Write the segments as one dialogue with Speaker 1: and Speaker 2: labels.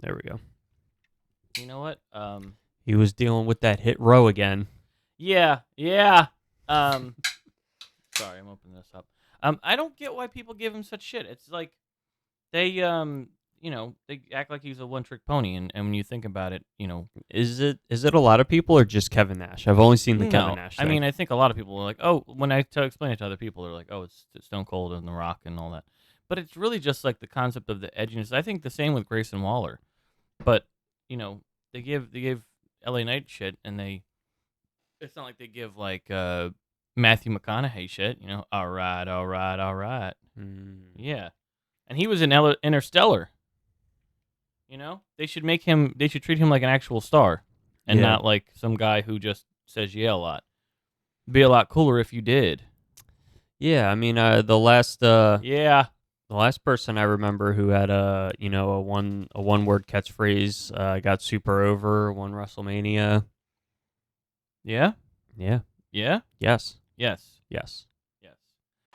Speaker 1: There we go.
Speaker 2: You know what?
Speaker 1: He was dealing with that hit row again.
Speaker 2: Yeah. Sorry, I'm opening this up. I don't get why people give him such shit. It's like they they act like he's a one-trick pony, and when you think about it,
Speaker 1: Is it a lot of people or just Kevin Nash? I've only seen the
Speaker 2: no.
Speaker 1: Kevin Nash thing.
Speaker 2: I mean, I think a lot of people are like, oh, when I explain it to other people, they're like, oh, it's Stone Cold and The Rock and all that. But it's really just like the concept of the edginess. I think the same with Grayson Waller. But, they give LA Knight shit, and it's not like they give like Matthew McConaughey shit, all right, all right, all right. Yeah. And he was in Interstellar. They should treat him like an actual star and not like some guy who just says yeah a lot. It'd be a lot cooler if you did.
Speaker 1: Yeah, I mean, the last person I remember who had a one word catchphrase got super over, won WrestleMania.
Speaker 2: Yeah?
Speaker 1: Yeah.
Speaker 2: Yeah?
Speaker 1: Yes.
Speaker 2: Yes.
Speaker 1: Yes.
Speaker 2: Yes.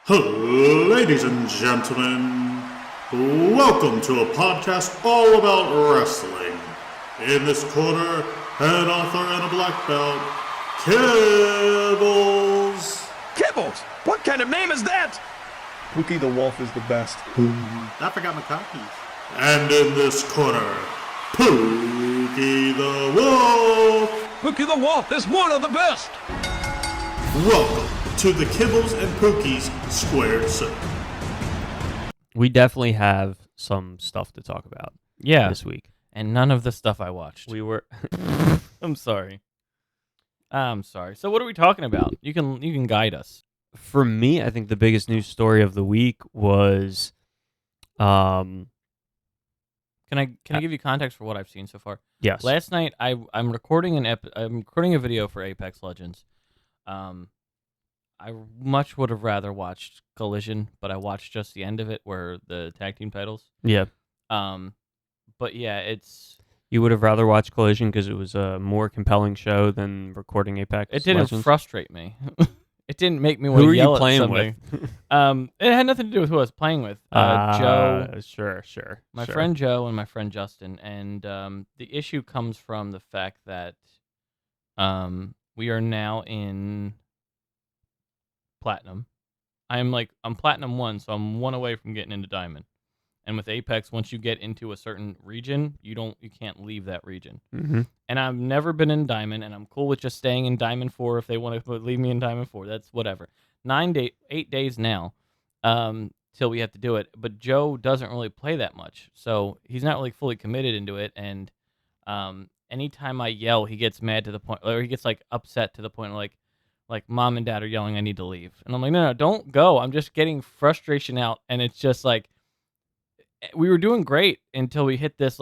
Speaker 3: Ladies and gentlemen, welcome to a podcast all about wrestling. In this corner, an author and a black belt, Kibbles.
Speaker 4: Kibbles? What kind of name is that?
Speaker 5: Pookie the Wolf is the best.
Speaker 3: I forgot my cockies. And in this corner, Pookie the Wolf.
Speaker 4: Pookie the Wolf is one of the best.
Speaker 3: Welcome to the Kibbles and Pookies Squared Circle.
Speaker 1: We definitely have some stuff to talk about this week.
Speaker 2: And none of the stuff I watched.
Speaker 1: We were
Speaker 2: I'm sorry. So what are we talking about? You can guide us.
Speaker 1: For me, I think the biggest news story of the week was
Speaker 2: Can I give you context for what I've seen so far?
Speaker 1: yes.
Speaker 2: Last night I'm recording I'm recording a video for Apex Legends. I much would have rather watched Collision, but I watched just the end of it where the tag team titles.
Speaker 1: Yeah.
Speaker 2: But yeah, it's
Speaker 1: You would have rather watched Collision because it was a more compelling show than recording Apex
Speaker 2: it didn't
Speaker 1: Legends?
Speaker 2: frustrate me. It didn't make me want
Speaker 1: Who
Speaker 2: to
Speaker 1: are
Speaker 2: yell
Speaker 1: you playing
Speaker 2: at something.
Speaker 1: with?
Speaker 2: It had nothing to do with who I was playing with. Joe,
Speaker 1: Sure.
Speaker 2: my friend Joe, and my friend Justin. And the issue comes from the fact that we are now in Platinum. I'm Platinum 1, so I'm 1 away from getting into Diamond. And with Apex, once you get into a certain region, you can't leave that region.
Speaker 1: Mm-hmm.
Speaker 2: And I've never been in Diamond, and I'm cool with just staying in Diamond 4 if they want to leave me in Diamond 4. That's whatever. 8 days now till we have to do it. But Joe doesn't really play that much, so he's not really fully committed into it. And anytime I yell, he gets mad to the point, or he gets upset to the point of like mom and dad are yelling, I need to leave. And I'm like, no, don't go. I'm just getting frustration out, and it's just like we were doing great until we hit this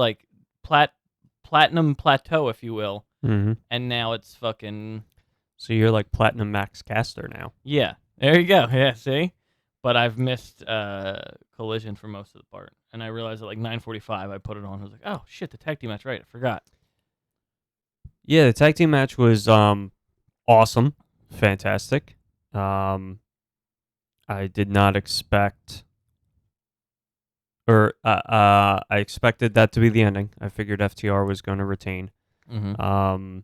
Speaker 2: platinum plateau, if you will.
Speaker 1: Mm-hmm.
Speaker 2: And now it's fucking...
Speaker 1: So you're like Platinum Max Caster now.
Speaker 2: Yeah, there you go. Yeah, see? But I've missed Collision for most of the part. And I realized at 9:45 I put it on. I was like, oh, shit, the tag team match, right? I forgot.
Speaker 1: Yeah, the tag team match was awesome. Fantastic. I did not expect... I expected that to be the ending. I figured FTR was going to retain.
Speaker 2: Mm-hmm.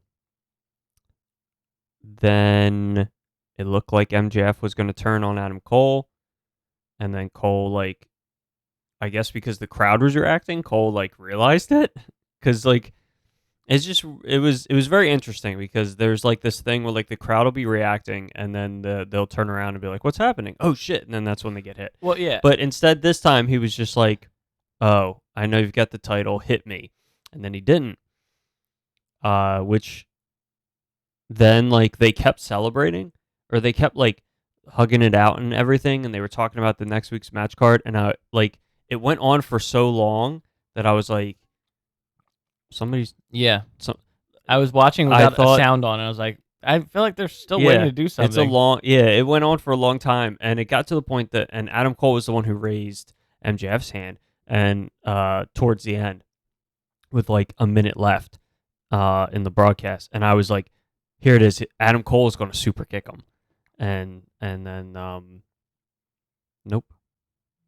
Speaker 1: Then it looked like MJF was going to turn on Adam Cole, and then Cole, I guess because the crowd was reacting, Cole realized it, because it was very interesting because there's this thing where the crowd will be reacting and then they'll turn around and be like, what's happening? Oh shit. And then that's when they get hit.
Speaker 2: Well, yeah.
Speaker 1: But instead this time he was just like, oh, I know you've got the title, hit me. And then he didn't. Which then they kept celebrating, or they kept hugging it out and everything, and they were talking about the next week's match card, and it went on for so long that I was like,
Speaker 2: I was watching without a sound on, and I was like, I feel like they're still waiting to do something.
Speaker 1: It went on for a long time, and it got to the point that, and Adam Cole was the one who raised MJF's hand, and towards the end, with a minute left in the broadcast, and I was like, here it is, Adam Cole is going to super kick him, and then nope.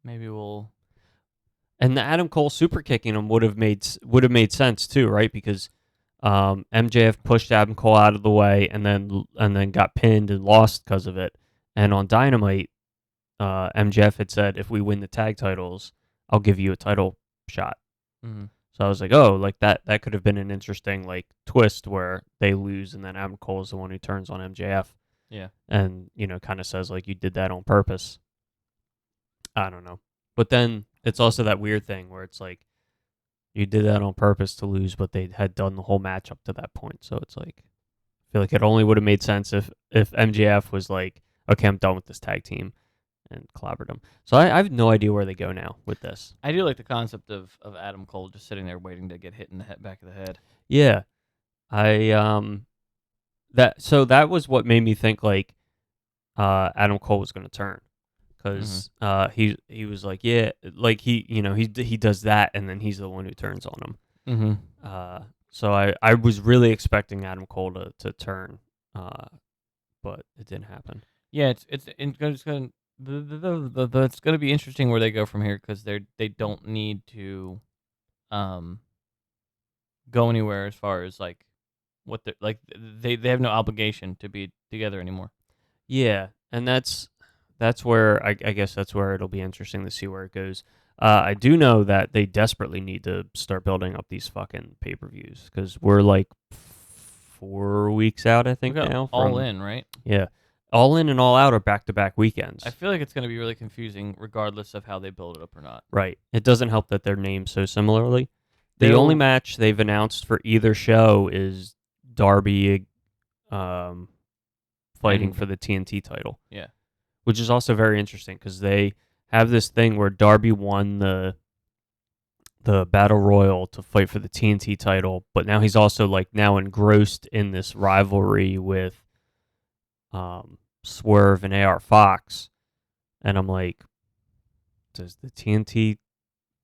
Speaker 2: Maybe we'll...
Speaker 1: And the Adam Cole super kicking him would have made sense too, right? Because MJF pushed Adam Cole out of the way and then got pinned and lost because of it. And on Dynamite, MJF had said, if we win the tag titles, I'll give you a title shot.
Speaker 2: Mm-hmm.
Speaker 1: So I was like, oh, like that could have been an interesting like twist where they lose and then Adam Cole is the one who turns on MJF.
Speaker 2: Yeah.
Speaker 1: And, kind of says like you did that on purpose. I don't know. But then it's also that weird thing where it's like you did that on purpose to lose, but they had done the whole match up to that point. So it's like I feel like it only would have made sense if MJF was like, okay, I'm done with this tag team and clobbered him. So I have no idea where they go now with this.
Speaker 2: I do like the concept of Adam Cole just sitting there waiting to get hit in the back of the head.
Speaker 1: Yeah. That was what made me think like Adam Cole was going to turn. Because he was like, yeah, like he does that and then he's the one who turns on him.
Speaker 2: Mm-hmm.
Speaker 1: So I was really expecting Adam Cole to turn, but it didn't happen.
Speaker 2: Yeah, it's going to be interesting where they go from here because they don't need to go anywhere as far as like what they like they have no obligation to be together anymore.
Speaker 1: Yeah, and that's where I guess that's where it'll be interesting to see where it goes. I do know that they desperately need to start building up these fucking pay-per-views because we're like 4 weeks out, I think, now.
Speaker 2: All In, right?
Speaker 1: Yeah. All In and All Out are back-to-back weekends.
Speaker 2: I feel like it's going to be really confusing regardless of how they build it up or not.
Speaker 1: Right. It doesn't help that they're named so similarly. The only match they've announced for either show is Darby fighting for the TNT title.
Speaker 2: Yeah.
Speaker 1: Which is also very interesting because they have this thing where Darby won the Battle Royal to fight for the TNT title, but now he's also like now engrossed in this rivalry with Swerve and AR Fox. And I'm like, does the TNT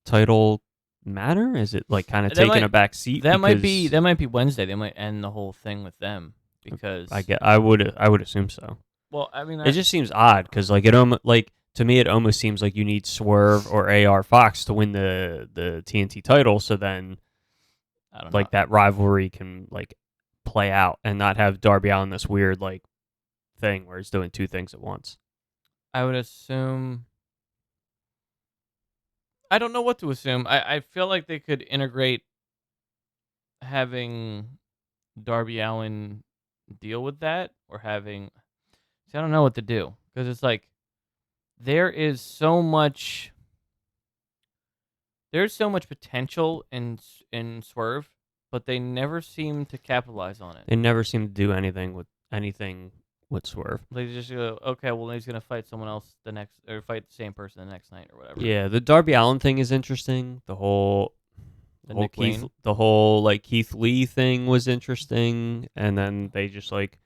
Speaker 1: title matter? Is it like kind of taking a back seat?
Speaker 2: That might be Wednesday. They might end the whole thing with them because
Speaker 1: I would assume so.
Speaker 2: Well, I mean,
Speaker 1: it just seems odd because like to me it almost seems like you need Swerve or AR Fox to win the TNT title, so then
Speaker 2: I don't
Speaker 1: like
Speaker 2: know.
Speaker 1: that rivalry can like play out and not have Darby Allin this weird like thing where he's doing two things at once.
Speaker 2: I would assume. I don't know what to assume. I feel like they could integrate having Darby Allin deal with that or having. See, I don't know what to do because it's like there's so much potential in Swerve, but they never seem to capitalize on it.
Speaker 1: They never seem to do anything with Swerve.
Speaker 2: They just go, okay, well he's gonna fight someone else or fight the same person the next night or whatever.
Speaker 1: Yeah, the Darby Allin thing is interesting. The whole Keith Lee thing was interesting, and then they just like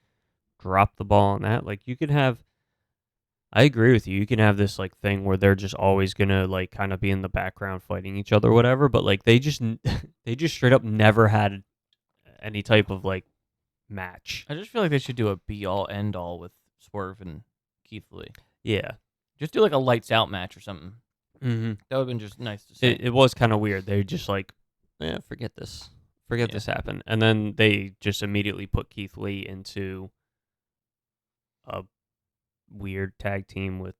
Speaker 1: dropped the ball on that. Like you could have. I agree with you. You can have this like thing where they're just always gonna like kind of be in the background fighting each other or whatever, but like they just straight up never had any type of like match.
Speaker 2: I just feel like they should do a be all end all with Swerve and Keith Lee.
Speaker 1: Yeah.
Speaker 2: Just do like a lights out match or something.
Speaker 1: Mm-hmm.
Speaker 2: That would have been just nice to see.
Speaker 1: It was kind of weird. They just like, forget this. This happened. And then they just immediately put Keith Lee into a weird tag team with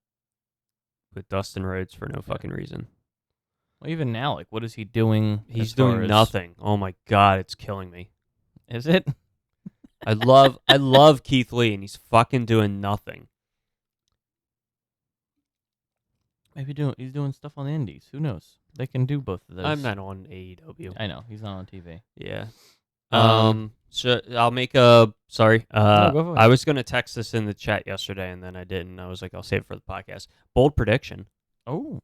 Speaker 1: Dustin Rhodes for no fucking reason.
Speaker 2: Well, even now, like, what is he doing?
Speaker 1: He's doing nothing. Oh my god, it's killing me.
Speaker 2: Is it?
Speaker 1: I love Keith Lee, and he's fucking doing nothing.
Speaker 2: Maybe he's doing stuff on the indies. Who knows? They can do both of those.
Speaker 1: I'm not on AEW.
Speaker 2: I know he's not on TV.
Speaker 1: Yeah. So I'll make a sorry.
Speaker 2: No, go for it.
Speaker 1: I was gonna text this in the chat yesterday, and then I didn't. I was like, I'll save it for the podcast. Bold prediction.
Speaker 2: Oh.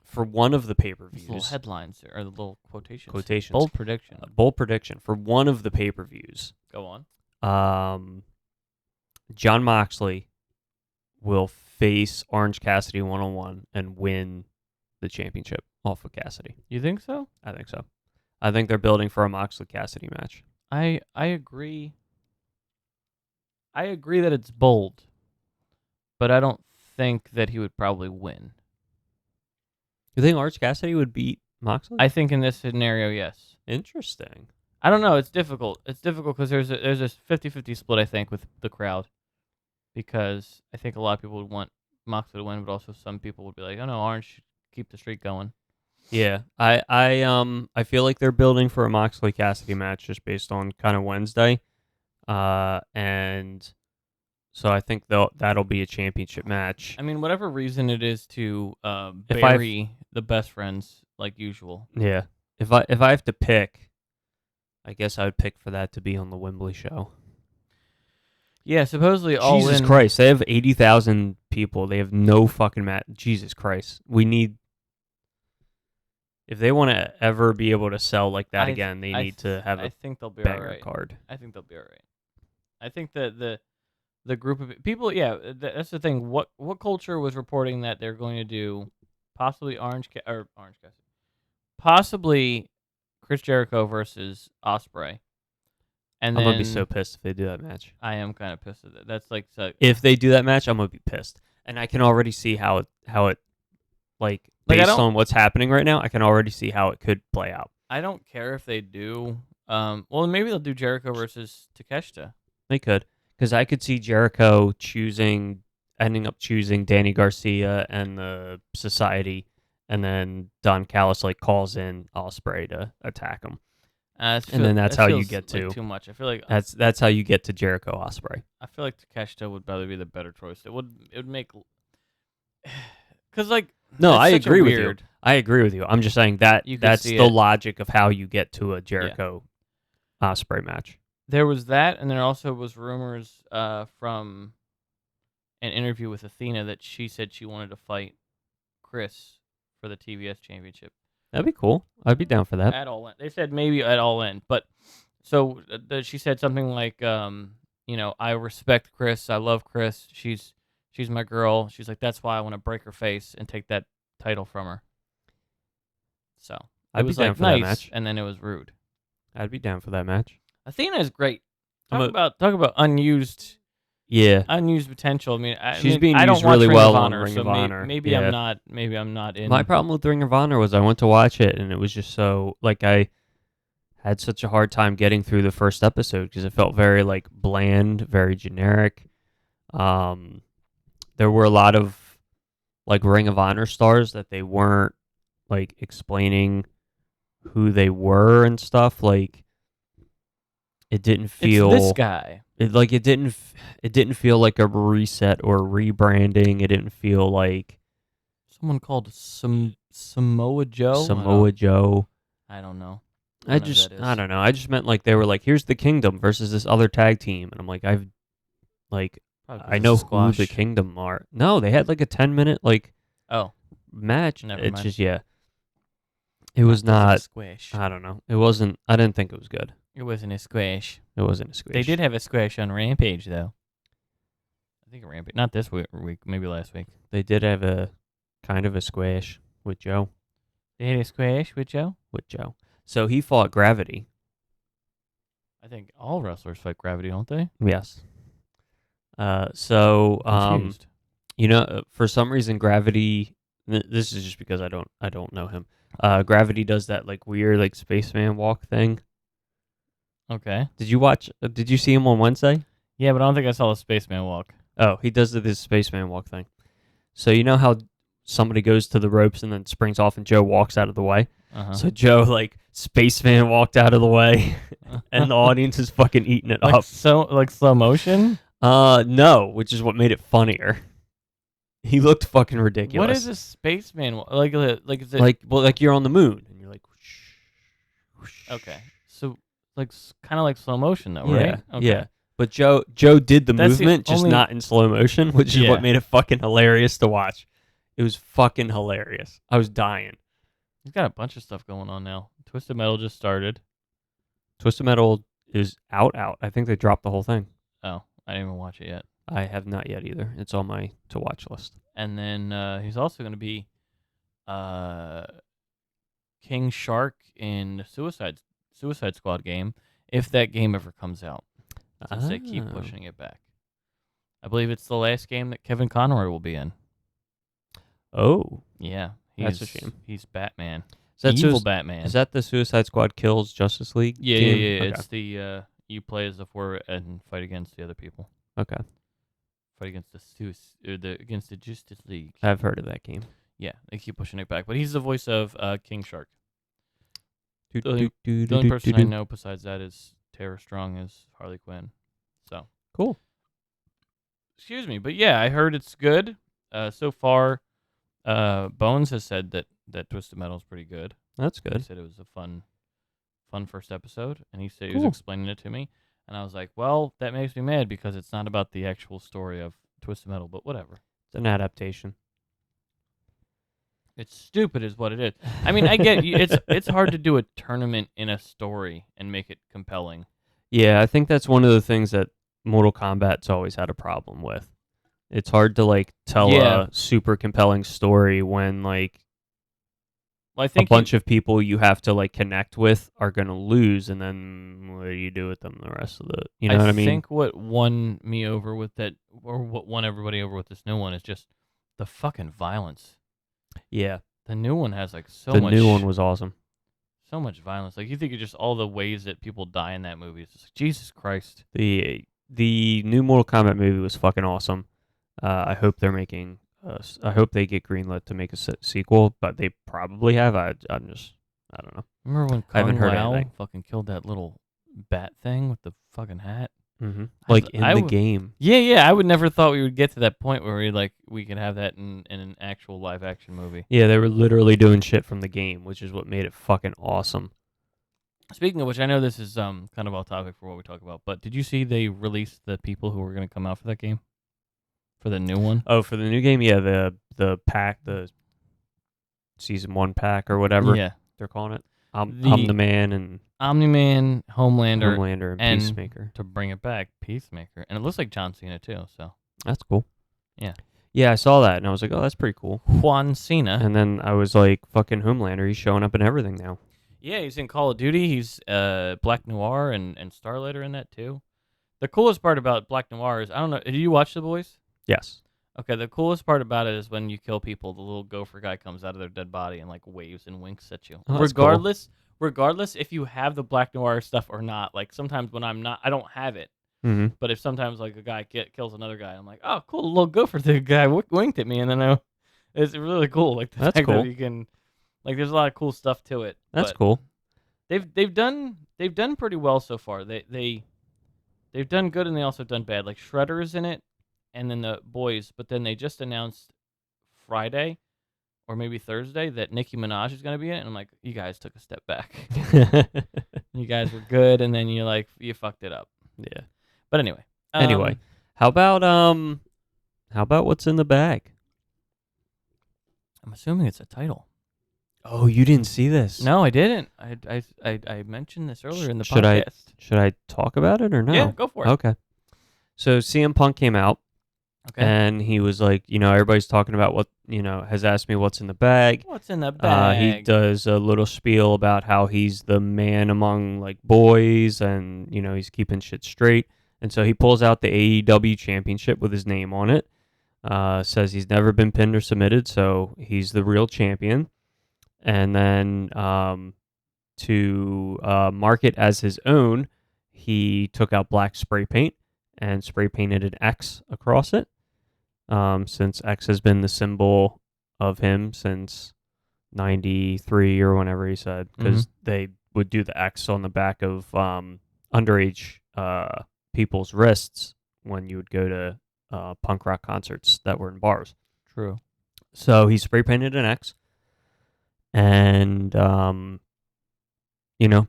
Speaker 1: For one of the pay-per-views.
Speaker 2: Little headlines or the little quotations.
Speaker 1: Bold
Speaker 2: prediction.
Speaker 1: Bold prediction for one of the pay-per-views.
Speaker 2: Go on.
Speaker 1: John Moxley will face Orange Cassidy 1-on-1 and win the championship off of Cassidy.
Speaker 2: You think so?
Speaker 1: I think so. I think they're building for a Moxley Cassidy match.
Speaker 2: I agree. I agree that it's bold, but I don't think that he would probably win.
Speaker 1: You think Orange Cassidy would beat Moxley?
Speaker 2: I think in this scenario, yes.
Speaker 1: Interesting.
Speaker 2: I don't know. It's difficult. It's difficult because there's a 50-50 split, I think, with the crowd. Because I think a lot of people would want Moxley to win, but also some people would be like, oh no, Orange should keep the streak going.
Speaker 1: Yeah, I feel like they're building for a Moxley Cassidy match just based on kind of Wednesday, and so I think that'll be a championship match.
Speaker 2: I mean, whatever reason it is to
Speaker 1: If
Speaker 2: bury the best friends like usual.
Speaker 1: Yeah, if I have to pick, I guess I would pick for that to be on the Wembley show.
Speaker 2: Yeah, supposedly all
Speaker 1: Jesus
Speaker 2: in.
Speaker 1: Christ, they have 80,000 people. They have no fucking match. Jesus Christ, we need. If they want to ever be able to sell like that again, they need to have
Speaker 2: I
Speaker 1: a
Speaker 2: think they'll be
Speaker 1: banger
Speaker 2: all right.
Speaker 1: card.
Speaker 2: I think they'll be all right. I think that the group of people, yeah, that's the thing. What culture was reporting that they're going to do possibly possibly Chris Jericho versus Ospreay. And
Speaker 1: I'm
Speaker 2: then
Speaker 1: gonna be so pissed if they do that match.
Speaker 2: I am kind of pissed at that. That's like so,
Speaker 1: If they do that match, I'm gonna be pissed, and I can already see how it like
Speaker 2: Like,
Speaker 1: based on what's happening right now, I can already see how it could play out.
Speaker 2: I don't care if they do. Well, maybe they'll do Jericho versus Takeshita.
Speaker 1: They could, because I could see Jericho ending up choosing Danny Garcia and the Society, and then Don Callis like calls in Ospreay to attack him, and then that's how you get to
Speaker 2: too much. I feel like
Speaker 1: that's how you get to Jericho Ospreay.
Speaker 2: I feel like Takeshita would probably be the better choice. It would make because like
Speaker 1: No,
Speaker 2: it's
Speaker 1: I
Speaker 2: such a
Speaker 1: agree with you.
Speaker 2: weird-
Speaker 1: I agree with you. I'm just saying that
Speaker 2: You could
Speaker 1: that's
Speaker 2: see
Speaker 1: the
Speaker 2: it.
Speaker 1: logic of how you get to a Jericho Ospreay match.
Speaker 2: There was that, and there also was rumors from an interview with Athena that she said she wanted to fight Chris for the TBS championship.
Speaker 1: That'd be cool. I'd be down for that.
Speaker 2: At All In. They said maybe at All In, but so she said something like, I respect Chris. I love Chris. She's my girl. She's like, that's why I want to break her face and take that title from her. So it
Speaker 1: I'd be
Speaker 2: was
Speaker 1: down
Speaker 2: like
Speaker 1: for that
Speaker 2: nice,
Speaker 1: match.
Speaker 2: and then it was rude.
Speaker 1: I'd be down for that match.
Speaker 2: Athena is great.
Speaker 1: I'm
Speaker 2: Talk about unused
Speaker 1: Yeah.
Speaker 2: potential. I mean,
Speaker 1: She's being
Speaker 2: I don't
Speaker 1: used
Speaker 2: watch
Speaker 1: really
Speaker 2: Ring
Speaker 1: well
Speaker 2: of
Speaker 1: on
Speaker 2: Honor,
Speaker 1: Ring
Speaker 2: so
Speaker 1: of Honor.
Speaker 2: maybe
Speaker 1: Yeah.
Speaker 2: I'm not in.
Speaker 1: My problem with Ring of Honor was I went to watch it and it was just so like I had such a hard time getting through the first episode because it felt very like bland, very generic. There were a lot of like Ring of Honor stars that they weren't like explaining who they were and stuff. Like it didn't feel
Speaker 2: It's this guy.
Speaker 1: it didn't feel like a reset or rebranding. It didn't feel like
Speaker 2: Someone called Samoa Joe.
Speaker 1: Samoa Joe.
Speaker 2: I don't know.
Speaker 1: I
Speaker 2: don't know who that is.
Speaker 1: don't know. I just meant like they were like, here's the Kingdom versus this other tag team, and I'm like,
Speaker 2: Probably 'cause
Speaker 1: I
Speaker 2: of
Speaker 1: know who
Speaker 2: squash.
Speaker 1: the Kingdom are. No, they had like a 10-minute like
Speaker 2: Oh,
Speaker 1: match.
Speaker 2: Never
Speaker 1: It's
Speaker 2: mind.
Speaker 1: just it was not.
Speaker 2: squish.
Speaker 1: I don't know. It wasn't. I didn't think it was good.
Speaker 2: It wasn't a squish.
Speaker 1: It wasn't a squish.
Speaker 2: They did have a squish on Rampage though. I think Rampage, not this week, maybe last week.
Speaker 1: They did have a kind of a squish with Joe.
Speaker 2: They had a squish with Joe.
Speaker 1: So he fought Gravity.
Speaker 2: I think all wrestlers fight Gravity, don't they?
Speaker 1: Yes. So
Speaker 2: Confused.
Speaker 1: for some reason, Gravity. This is just because I don't know him. Gravity does that like weird like spaceman walk thing.
Speaker 2: Okay.
Speaker 1: Did you see him on Wednesday?
Speaker 2: Yeah, but I don't think I saw a spaceman walk.
Speaker 1: Oh, he does this spaceman walk thing. So you know how somebody goes to the ropes and then springs off and Joe walks out of the way?
Speaker 2: Uh-huh.
Speaker 1: So Joe like spaceman walked out of the way and the audience is fucking eating it up.
Speaker 2: like slow motion.
Speaker 1: No, which is what made it funnier. He looked fucking ridiculous.
Speaker 2: What is a spaceman walk? Like is it
Speaker 1: like you're on the moon and you're like whoosh, whoosh.
Speaker 2: okay? So like kind of like slow motion though,
Speaker 1: Yeah,
Speaker 2: right? Okay.
Speaker 1: yeah. But Joe did the
Speaker 2: That's the
Speaker 1: movement, just
Speaker 2: only-
Speaker 1: not in slow motion, which is
Speaker 2: Yeah.
Speaker 1: what made it fucking hilarious to watch. It was fucking hilarious. I was dying.
Speaker 2: He's got a bunch of stuff going on now. Twisted Metal just started.
Speaker 1: Twisted Metal is out. I think they dropped the whole thing.
Speaker 2: Oh, I didn't even watch it yet.
Speaker 1: I have not yet either. It's on my to watch list.
Speaker 2: And then he's also going to be King Shark in the Suicide Squad game, if that game ever comes out. Since they keep
Speaker 1: Oh.
Speaker 2: pushing it back. I believe it's the last game that Kevin Conroy will be in.
Speaker 1: Oh,
Speaker 2: Yeah,
Speaker 1: That's a shame.
Speaker 2: He's Batman.
Speaker 1: Is that
Speaker 2: Evil
Speaker 1: Sui-
Speaker 2: Batman.
Speaker 1: Is that the Suicide Squad kills Justice League?
Speaker 2: Yeah,
Speaker 1: game?
Speaker 2: yeah, yeah.
Speaker 1: Okay.
Speaker 2: It's the you play as the four and fight against the other people.
Speaker 1: Okay.
Speaker 2: Fight against against the Justice League.
Speaker 1: I've heard of that game.
Speaker 2: Yeah, they keep pushing it back. But he's the voice of King Shark.
Speaker 1: The
Speaker 2: The only person I know besides that is Tara Strong as Harley Quinn. So
Speaker 1: Cool.
Speaker 2: excuse me, but yeah, I heard it's good. So far, Bones has said that Twisted Metal is pretty good.
Speaker 1: That's
Speaker 2: He
Speaker 1: good.
Speaker 2: said it was a fun first episode, and he said he
Speaker 1: Cool.
Speaker 2: was explaining it to me, and I was like, well, that makes me mad because it's not about the actual story of Twisted Metal, but whatever.
Speaker 1: It's an adaptation.
Speaker 2: It's stupid, is what it is. I mean, I get it's hard to do a tournament in a story and make it compelling.
Speaker 1: Yeah, I think that's one of the things that Mortal Kombat's always had a problem with. It's hard to like tell
Speaker 2: Yeah.
Speaker 1: a super compelling story when like
Speaker 2: Well, I
Speaker 1: a
Speaker 2: think
Speaker 1: bunch of people you have to like connect with are going to lose, and then what do you do with them the rest of the, you know what I mean?
Speaker 2: I think what won me over with that, or what won everybody over with this new one, is just the fucking violence.
Speaker 1: Yeah.
Speaker 2: The new one has like so
Speaker 1: The
Speaker 2: much.
Speaker 1: new one was awesome.
Speaker 2: so much violence. Like you think of just all the ways that people die in that movie. It's just like, Jesus Christ.
Speaker 1: The new Mortal Kombat movie was fucking awesome. I hope they're making. I hope they get greenlit to make a sequel, but they probably have. I'm just. I don't know.
Speaker 2: Remember when
Speaker 1: I haven't
Speaker 2: Kung
Speaker 1: heard
Speaker 2: Lao
Speaker 1: anything.
Speaker 2: fucking killed that little bat thing with the fucking hat?
Speaker 1: Mm-hmm.
Speaker 2: I
Speaker 1: Like
Speaker 2: was-
Speaker 1: in
Speaker 2: I
Speaker 1: the
Speaker 2: would-
Speaker 1: game.
Speaker 2: Yeah. I would never thought we would get to that point where we could have that in an actual live action movie.
Speaker 1: Yeah, they were literally doing shit from the game, which is what made it fucking awesome.
Speaker 2: Speaking of which, I know this is kind of off topic for what we talk about, but did you see they released the people who were going to come out for that game? For the new one?
Speaker 1: Oh, for the new game, yeah, the pack, the season 1 pack or whatever
Speaker 2: Yeah.
Speaker 1: they're calling it.
Speaker 2: The-
Speaker 1: Omni-Man and
Speaker 2: Omni-Man, Homelander,
Speaker 1: Homelander and
Speaker 2: and-
Speaker 1: Peacemaker.
Speaker 2: to bring it back, Peacemaker. And it looks like John Cena too, so.
Speaker 1: That's cool.
Speaker 2: Yeah.
Speaker 1: Yeah, I saw that and I was like, oh, that's pretty cool.
Speaker 2: Juan Cena.
Speaker 1: And then I was like, fucking Homelander, he's showing up in everything now.
Speaker 2: Yeah, he's in Call of Duty. He's Black Noir and Starlight are in that too. The coolest part about Black Noir is, I don't know, did you watch The Boys?
Speaker 1: Yes.
Speaker 2: Okay, the coolest part about it is when you kill people, the little gopher guy comes out of their dead body and like waves and winks at you.
Speaker 1: Oh, that's cool.
Speaker 2: Regardless if you have the Black Noir stuff or not. Like sometimes when I don't have it.
Speaker 1: Mm-hmm.
Speaker 2: But if sometimes like a guy kills another guy, I'm like, oh, cool, the little gopher the guy winked at me, and then it's really cool. Like the
Speaker 1: That's
Speaker 2: fact
Speaker 1: cool.
Speaker 2: that you can, like, there's a lot of cool stuff to it.
Speaker 1: That's
Speaker 2: but
Speaker 1: cool.
Speaker 2: They've done pretty well so far. They've done good and they also done bad. Like Shredder is in it, and then the Boys. But then they just announced Friday, or maybe Thursday, that Nicki Minaj is gonna be in it. And I'm like, you guys took a step back. You guys were good, and then you fucked it up.
Speaker 1: Yeah.
Speaker 2: But anyway.
Speaker 1: Anyway, how about what's in the bag?
Speaker 2: I'm assuming it's a title.
Speaker 1: Oh, you didn't see this?
Speaker 2: No, I didn't. I mentioned this earlier in the
Speaker 1: Should I-
Speaker 2: podcast.
Speaker 1: Should I talk about it or no?
Speaker 2: Yeah, go for it.
Speaker 1: Okay. So CM Punk came out
Speaker 2: Okay.
Speaker 1: and he was like, everybody's talking about what, has asked me what's in the bag.
Speaker 2: What's in the bag?
Speaker 1: He does a little spiel about how he's the man among like boys and, he's keeping shit straight. And so he pulls out the AEW championship with his name on it. Says he's never been pinned or submitted, so he's the real champion. And then to mark it as his own, he took out black spray paint and spray painted an X across it. Since X has been the symbol of him since 93 or whenever he said, because they would do the X on the back of underage people's wrists when you would go to punk rock concerts that were in bars.
Speaker 2: True.
Speaker 1: So he spray painted an X and,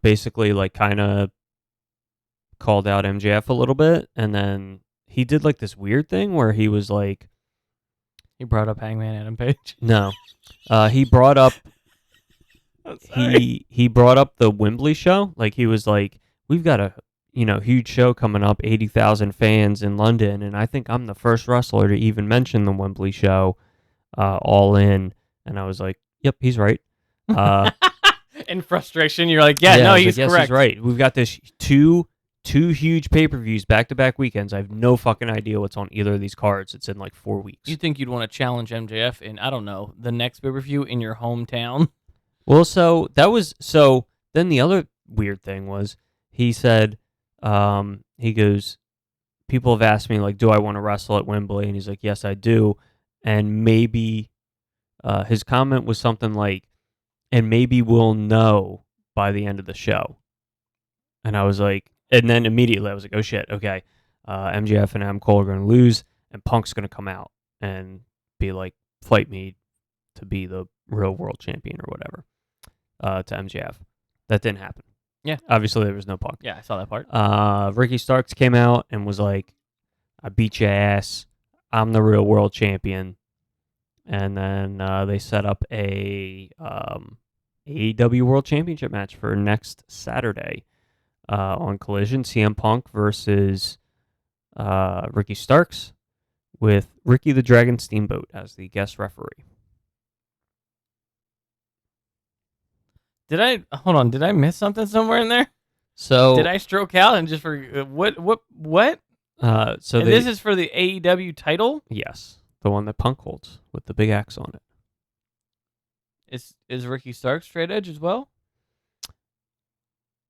Speaker 1: basically like kind of called out MJF a little bit. And then he did like this weird thing where he was like,
Speaker 2: He brought up Hangman Adam Page.
Speaker 1: no, he brought up, he brought up the Wembley show. Like he was like, we've got a, huge show coming up, 80,000 fans in London. And I think I'm the first wrestler to even mention the Wembley show, All In. And I was like, yep, he's right.
Speaker 2: In frustration, you're like, no,
Speaker 1: I was
Speaker 2: he's
Speaker 1: like, yes,
Speaker 2: correct.
Speaker 1: he's right. We've got this two 2 huge pay-per-views back-to-back weekends. I have no fucking idea what's on either of these cards. It's in like 4 weeks.
Speaker 2: You think you'd want to challenge MJF in, I don't know, the next pay-per-view in your hometown?
Speaker 1: Well, so then the other weird thing was he said, he goes, people have asked me, like, do I want to wrestle at Wembley? And he's like, yes, I do. And maybe his comment was something like, and maybe we'll know by the end of the show. And I was like, and then immediately I was like, oh shit, okay. MJF and Adam Cole are going to lose, and Punk's going to come out and be like, fight me to be the real world champion or whatever to MJF. That didn't happen.
Speaker 2: Yeah.
Speaker 1: Obviously, there was no Punk.
Speaker 2: Yeah, I saw that part.
Speaker 1: Ricky Starks came out and was like, I beat your ass. I'm the real world champion. And then they set up a AEW World Championship match for next Saturday on Collision. CM Punk versus Ricky Starks with Ricky the Dragon Steamboat as the guest referee.
Speaker 2: Did I miss something somewhere in there?
Speaker 1: So
Speaker 2: Did I stroke out and just for what?
Speaker 1: So
Speaker 2: And this is for the AEW title?
Speaker 1: yes, the one that Punk holds with the big X on it.
Speaker 2: Is Ricky Starks straight edge as well?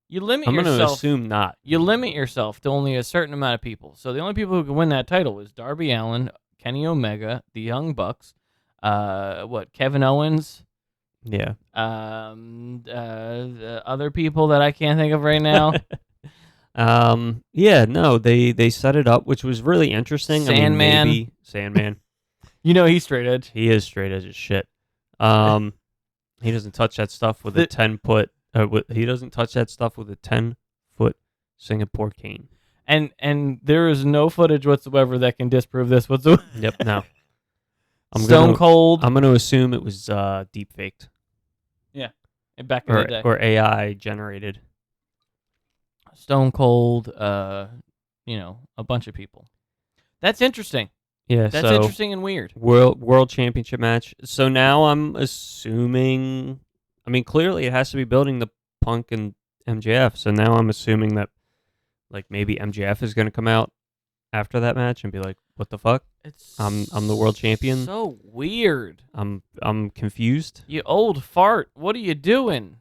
Speaker 2: You limit
Speaker 1: I'm going to
Speaker 2: yourself.
Speaker 1: assume not.
Speaker 2: You limit yourself to only a certain amount of people. So the only people who can win that title is Darby Allin, Kenny Omega, the Young Bucks, Kevin Owens,
Speaker 1: Yeah.
Speaker 2: the other people that I can't think of right now.
Speaker 1: Yeah, no, they set it up, which was really interesting.
Speaker 2: Sandman.
Speaker 1: I mean, maybe Sandman.
Speaker 2: You know he's straight edge.
Speaker 1: He is straight edge as shit. He doesn't touch that stuff with a 10-foot. He doesn't touch that stuff with a 10-foot Singapore cane.
Speaker 2: And there is no footage whatsoever that can disprove this whatsoever.
Speaker 1: Yep. No.
Speaker 2: Stone Cold.
Speaker 1: I'm gonna assume it was deep faked.
Speaker 2: Yeah. Back in the day.
Speaker 1: Or AI generated.
Speaker 2: Stone Cold. A bunch of people. That's interesting.
Speaker 1: Yeah.
Speaker 2: That's
Speaker 1: so
Speaker 2: interesting and weird.
Speaker 1: World Championship match. So now I'm assuming. I mean, clearly it has to be building the Punk and MJF. So now I'm assuming that, like, maybe MJF is going to come out after that match and be like, "What the fuck? I'm the world champion."
Speaker 2: So weird.
Speaker 1: I'm confused.
Speaker 2: You old fart. What are you doing?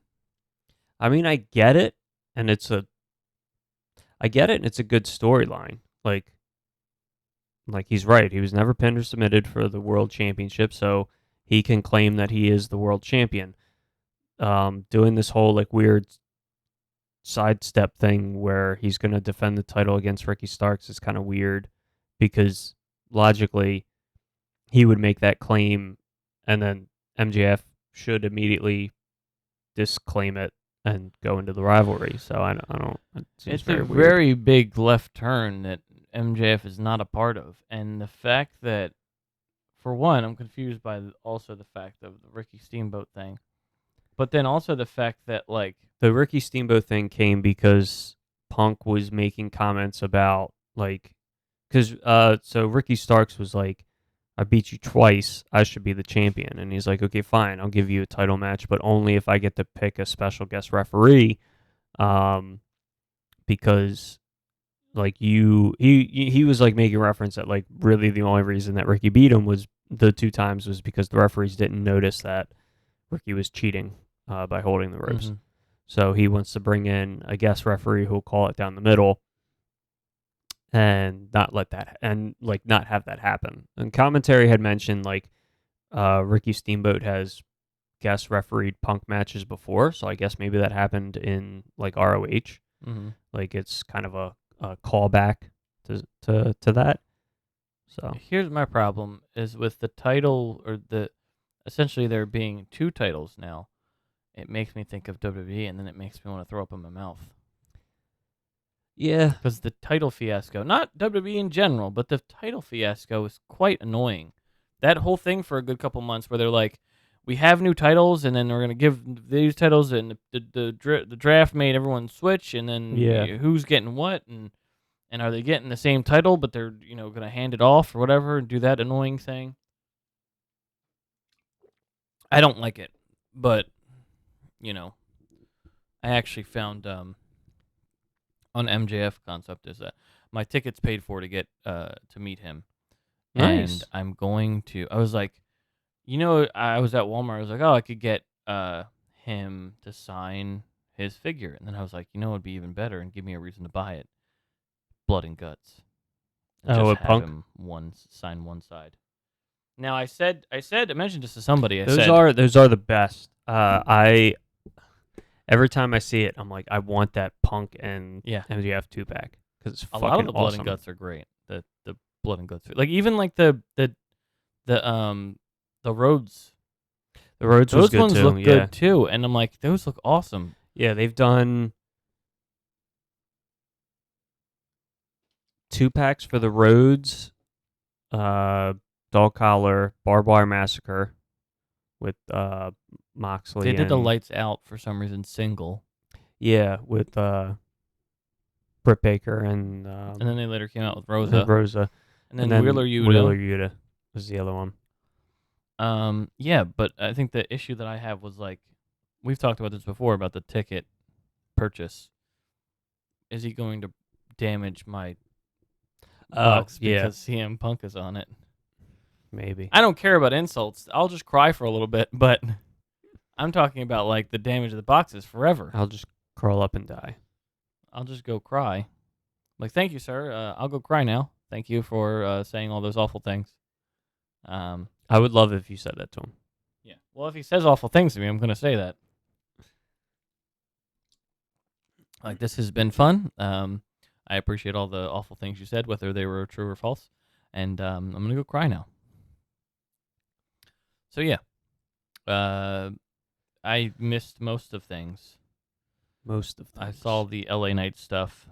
Speaker 1: I mean, I get it, and it's a good storyline. Like he's right. He was never pinned or submitted for the world championship, so he can claim that he is the world champion. Doing this whole like weird sidestep thing where he's going to defend the title against Ricky Starks is kind of weird because logically he would make that claim and then MJF should immediately disclaim it and go into the rivalry. So I don't.
Speaker 2: It's
Speaker 1: very
Speaker 2: a
Speaker 1: weird.
Speaker 2: very big left turn that MJF is not a part of, and the fact that, for one, I'm confused by also the fact of the Ricky Steamboat thing, but then also the fact that like
Speaker 1: The Ricky Steamboat thing came because Punk was making comments about so Ricky Starks was like, I beat you twice, I should be the champion. And he's like, okay, fine, I'll give you a title match, but only if I get to pick a special guest referee. Because like he was like making reference that like really the only reason that Ricky beat him was the 2 times was because the referees didn't notice that Ricky was cheating by holding the ropes.
Speaker 2: Mm-hmm.
Speaker 1: So he wants to bring in a guest referee who'll call it down the middle and not have that happen. And commentary had mentioned like Ricky Steamboat has guest refereed Punk matches before, so I guess maybe that happened in like ROH.
Speaker 2: Mm-hmm.
Speaker 1: Like it's kind of a callback to that. So
Speaker 2: Here's my problem is with the title or essentially there being 2 titles now. It makes me think of WWE, and then it makes me want to throw up in my mouth.
Speaker 1: yeah,
Speaker 2: Because the title fiasco, not WWE in general, but the title fiasco is quite annoying. That whole thing for a good couple months where they're like, we have new titles, and then we're going to give these titles, and the draft made everyone switch, and then who's getting what, and are they getting the same title, but they're going to hand it off or whatever and do that annoying thing. I don't like it, but I actually found on MJF concept is that my ticket's paid for to get to meet him.
Speaker 1: Nice.
Speaker 2: And I'm going to. I was like, I was at Walmart. I was like, oh, I could get him to sign his figure, and then I was like, it'd be even better and give me a reason to buy it. Blood and Guts. And
Speaker 1: Oh,
Speaker 2: just
Speaker 1: a
Speaker 2: have
Speaker 1: Punk?
Speaker 2: him sign one side. Now I mentioned this to somebody.
Speaker 1: Those are the best. Every time I see it, I'm like, I want that Punk and
Speaker 2: Yeah.
Speaker 1: MJF 2-pack because it's
Speaker 2: a
Speaker 1: fucking
Speaker 2: lot of the Blood
Speaker 1: awesome.
Speaker 2: and Guts are great. The Blood and Guts, like even like the Rhodes.
Speaker 1: The Rhodes was
Speaker 2: Those
Speaker 1: good
Speaker 2: ones
Speaker 1: too.
Speaker 2: look
Speaker 1: Yeah,
Speaker 2: good too, and I'm like, those look awesome.
Speaker 1: yeah. They've done 2-packs for the Rhodes, Dog Collar, Barbed Wire Massacre with Moxley.
Speaker 2: They did the
Speaker 1: and-
Speaker 2: Lights Out for some reason single,
Speaker 1: Yeah, with Britt Baker and
Speaker 2: and then they later came out with Rosa,
Speaker 1: Rosa.
Speaker 2: and then Wheeler Yuta.
Speaker 1: Wheeler Yuta was the other one.
Speaker 2: Yeah, but I think the issue that I have was like, we've talked about this before about the ticket purchase. Is he going to damage my box
Speaker 1: yeah.
Speaker 2: because CM Punk is on it?
Speaker 1: Maybe.
Speaker 2: I don't care about insults. I'll just cry for a little bit, but I'm talking about like the damage of the boxes forever.
Speaker 1: I'll just curl up and die.
Speaker 2: I'll just go cry. Like, thank you, sir. I'll go cry now. Thank you for saying all those awful things.
Speaker 1: I would love if you said that to him.
Speaker 2: Yeah. Well, if he says awful things to me, I'm going to say that. Like, this has been fun. I appreciate all the awful things you said, whether they were true or false. And I'm going to go cry now. So, yeah. I missed most of things.
Speaker 1: Most of them.
Speaker 2: I saw the LA Knight stuff.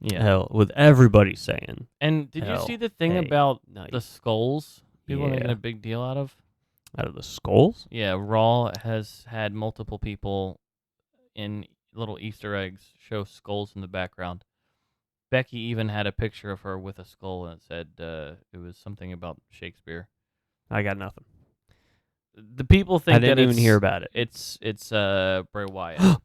Speaker 2: Yeah.
Speaker 1: Hell, with everybody saying.
Speaker 2: And did you see the thing
Speaker 1: LA
Speaker 2: about
Speaker 1: Knight.
Speaker 2: the skulls? People are making
Speaker 1: Yeah.
Speaker 2: a big deal out of?
Speaker 1: Out of the skulls?
Speaker 2: Yeah, Raw has had multiple people in little Easter eggs show skulls in the background. Becky even had a picture of her with a skull, and it said it was something about Shakespeare.
Speaker 1: I got nothing.
Speaker 2: The people think
Speaker 1: I didn't
Speaker 2: that
Speaker 1: even hear about it.
Speaker 2: It's Bray Wyatt.
Speaker 1: Bray Wyatt.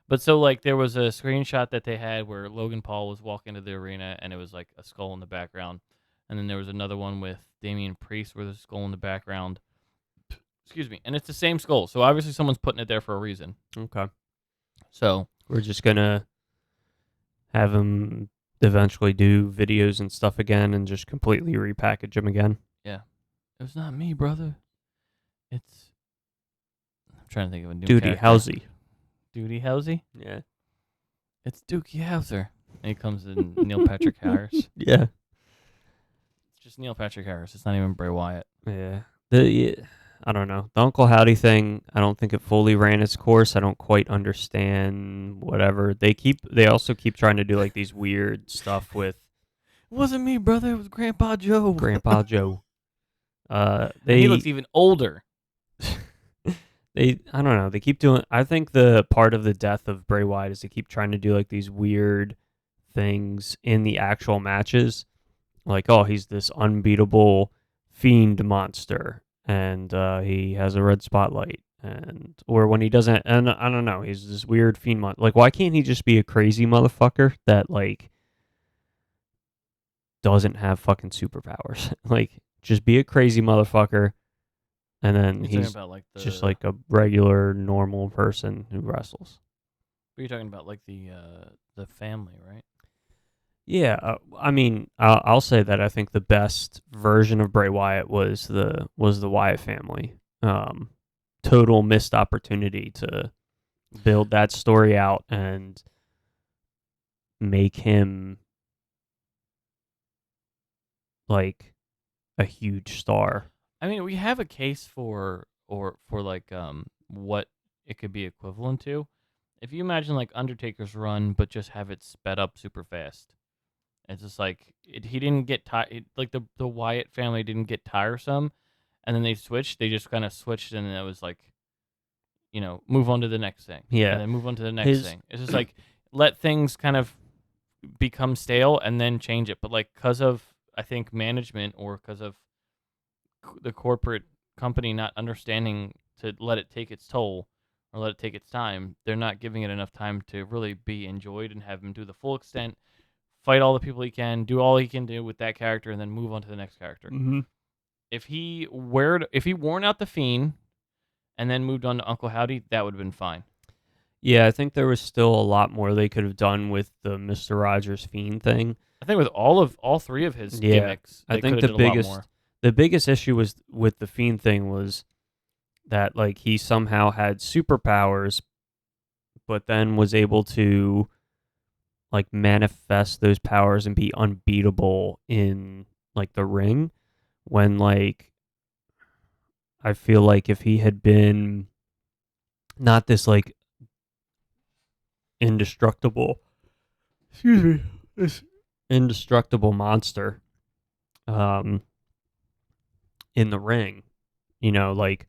Speaker 2: But so like there was a screenshot that they had where Logan Paul was walking to the arena, and it was like a skull in the background. And then there was another one with Damian Priest where there's a skull in the background. Excuse me. And it's the same skull. So obviously someone's putting it there for a reason.
Speaker 1: Okay.
Speaker 2: So
Speaker 1: We're just going to have him eventually do videos and stuff again and just completely repackage them again.
Speaker 2: it was not me, brother. I'm trying to think of a new
Speaker 1: Duty
Speaker 2: character.
Speaker 1: Housey.
Speaker 2: Duty Housey?
Speaker 1: Yeah.
Speaker 2: It's Dookie Howser. And he comes in Neil Patrick Harris.
Speaker 1: Yeah.
Speaker 2: It's just Neil Patrick Harris. It's not even Bray Wyatt.
Speaker 1: Yeah. I don't know. The Uncle Howdy thing, I don't think it fully ran its course. I don't quite understand whatever. They also keep trying to do like these weird stuff with
Speaker 2: It wasn't me, brother. It was Grandpa Joe.
Speaker 1: Grandpa Joe.
Speaker 2: He looks even older.
Speaker 1: I don't know. They keep doing. I think the part of the death of Bray Wyatt is they keep trying to do like these weird things in the actual matches, like he's this unbeatable fiend monster, and he has a red spotlight, or when he doesn't, and I don't know, he's this weird fiend monster. Like, why can't he just be a crazy motherfucker that like doesn't have fucking superpowers? Like, just be a crazy motherfucker. And then
Speaker 2: You're talking
Speaker 1: he's
Speaker 2: about like
Speaker 1: just like a regular, normal person who wrestles.
Speaker 2: You're talking about like the family, right?
Speaker 1: Yeah, I mean, I'll say that I think the best version of Bray Wyatt was the Wyatt family. Total missed opportunity to build that story out and make him like a huge star.
Speaker 2: I mean, we have a case for like what it could be equivalent to. If you imagine like Undertaker's run, but just have it sped up super fast. It's just like he didn't get tired. Like the Wyatt family didn't get tiresome, and then they switched. They just kind of switched, and it was like, move on to the next thing.
Speaker 1: Yeah.
Speaker 2: And then move on to the next thing. It's just like let things kind of become stale and then change it. But like because of I think management or because of the corporate company not understanding to let it take its toll, or let it take its time, they're not giving it enough time to really be enjoyed and have him do the full extent, fight all the people he can, do all he can do with that character, and then move on to the next character.
Speaker 1: Mm-hmm.
Speaker 2: If he worn out the Fiend and then moved on to Uncle Howdy, that would have been fine.
Speaker 1: Yeah, I think there was still a lot more they could have done with the Mr. Rogers Fiend thing.
Speaker 2: I think with all three of his gimmicks,
Speaker 1: I
Speaker 2: they
Speaker 1: think
Speaker 2: could have did a lot more.
Speaker 1: the biggest issue was with the Fiend thing was that like he somehow had superpowers, but then was able to like manifest those powers and be unbeatable in like the ring, when like I feel like if he had been not this like indestructible, this indestructible monster in the ring, like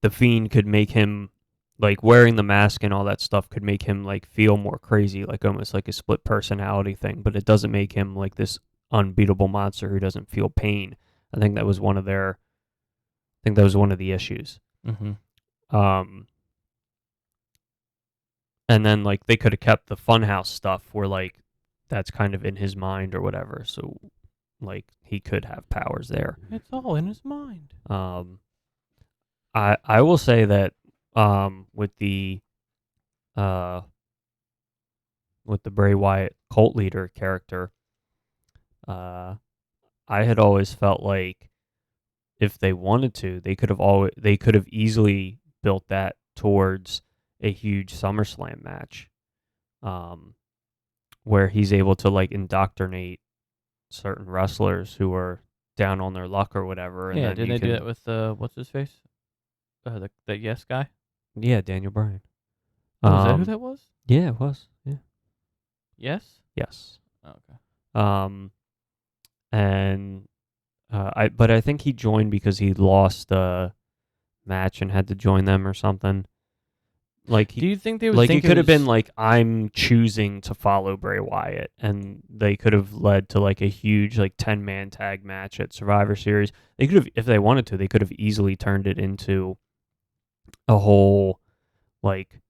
Speaker 1: the Fiend could make him, like wearing the mask and all that stuff could make him like feel more crazy, like almost like a split personality thing, but it doesn't make him like this unbeatable monster who doesn't feel pain. I think that was one of the issues.
Speaker 2: Mm-hmm.
Speaker 1: And then like they could have kept the Funhouse stuff where like that's kind of in his mind or whatever, so like he could have powers there.
Speaker 2: It's all in his mind.
Speaker 1: I will say that with the Bray Wyatt cult leader character, I had always felt like if they wanted to, they could have easily built that towards a huge SummerSlam match, where he's able to like indoctrinate certain wrestlers who are down on their luck or whatever. And
Speaker 2: Yeah,
Speaker 1: then
Speaker 2: didn't they do that with what's his face? The Yes guy.
Speaker 1: Yeah, Daniel Bryan.
Speaker 2: Was that who that was?
Speaker 1: Yeah, it was. Yeah.
Speaker 2: Yes.
Speaker 1: Yes.
Speaker 2: Oh, okay.
Speaker 1: And but I think he joined because he lost a match and had to join them or something. Like
Speaker 2: Do you think they would
Speaker 1: like
Speaker 2: think
Speaker 1: it could have been like, I'm choosing to follow Bray Wyatt, and they could have led to like a huge like 10-man tag match at Survivor Series. They could have, if they wanted to, they could have easily turned it into a whole like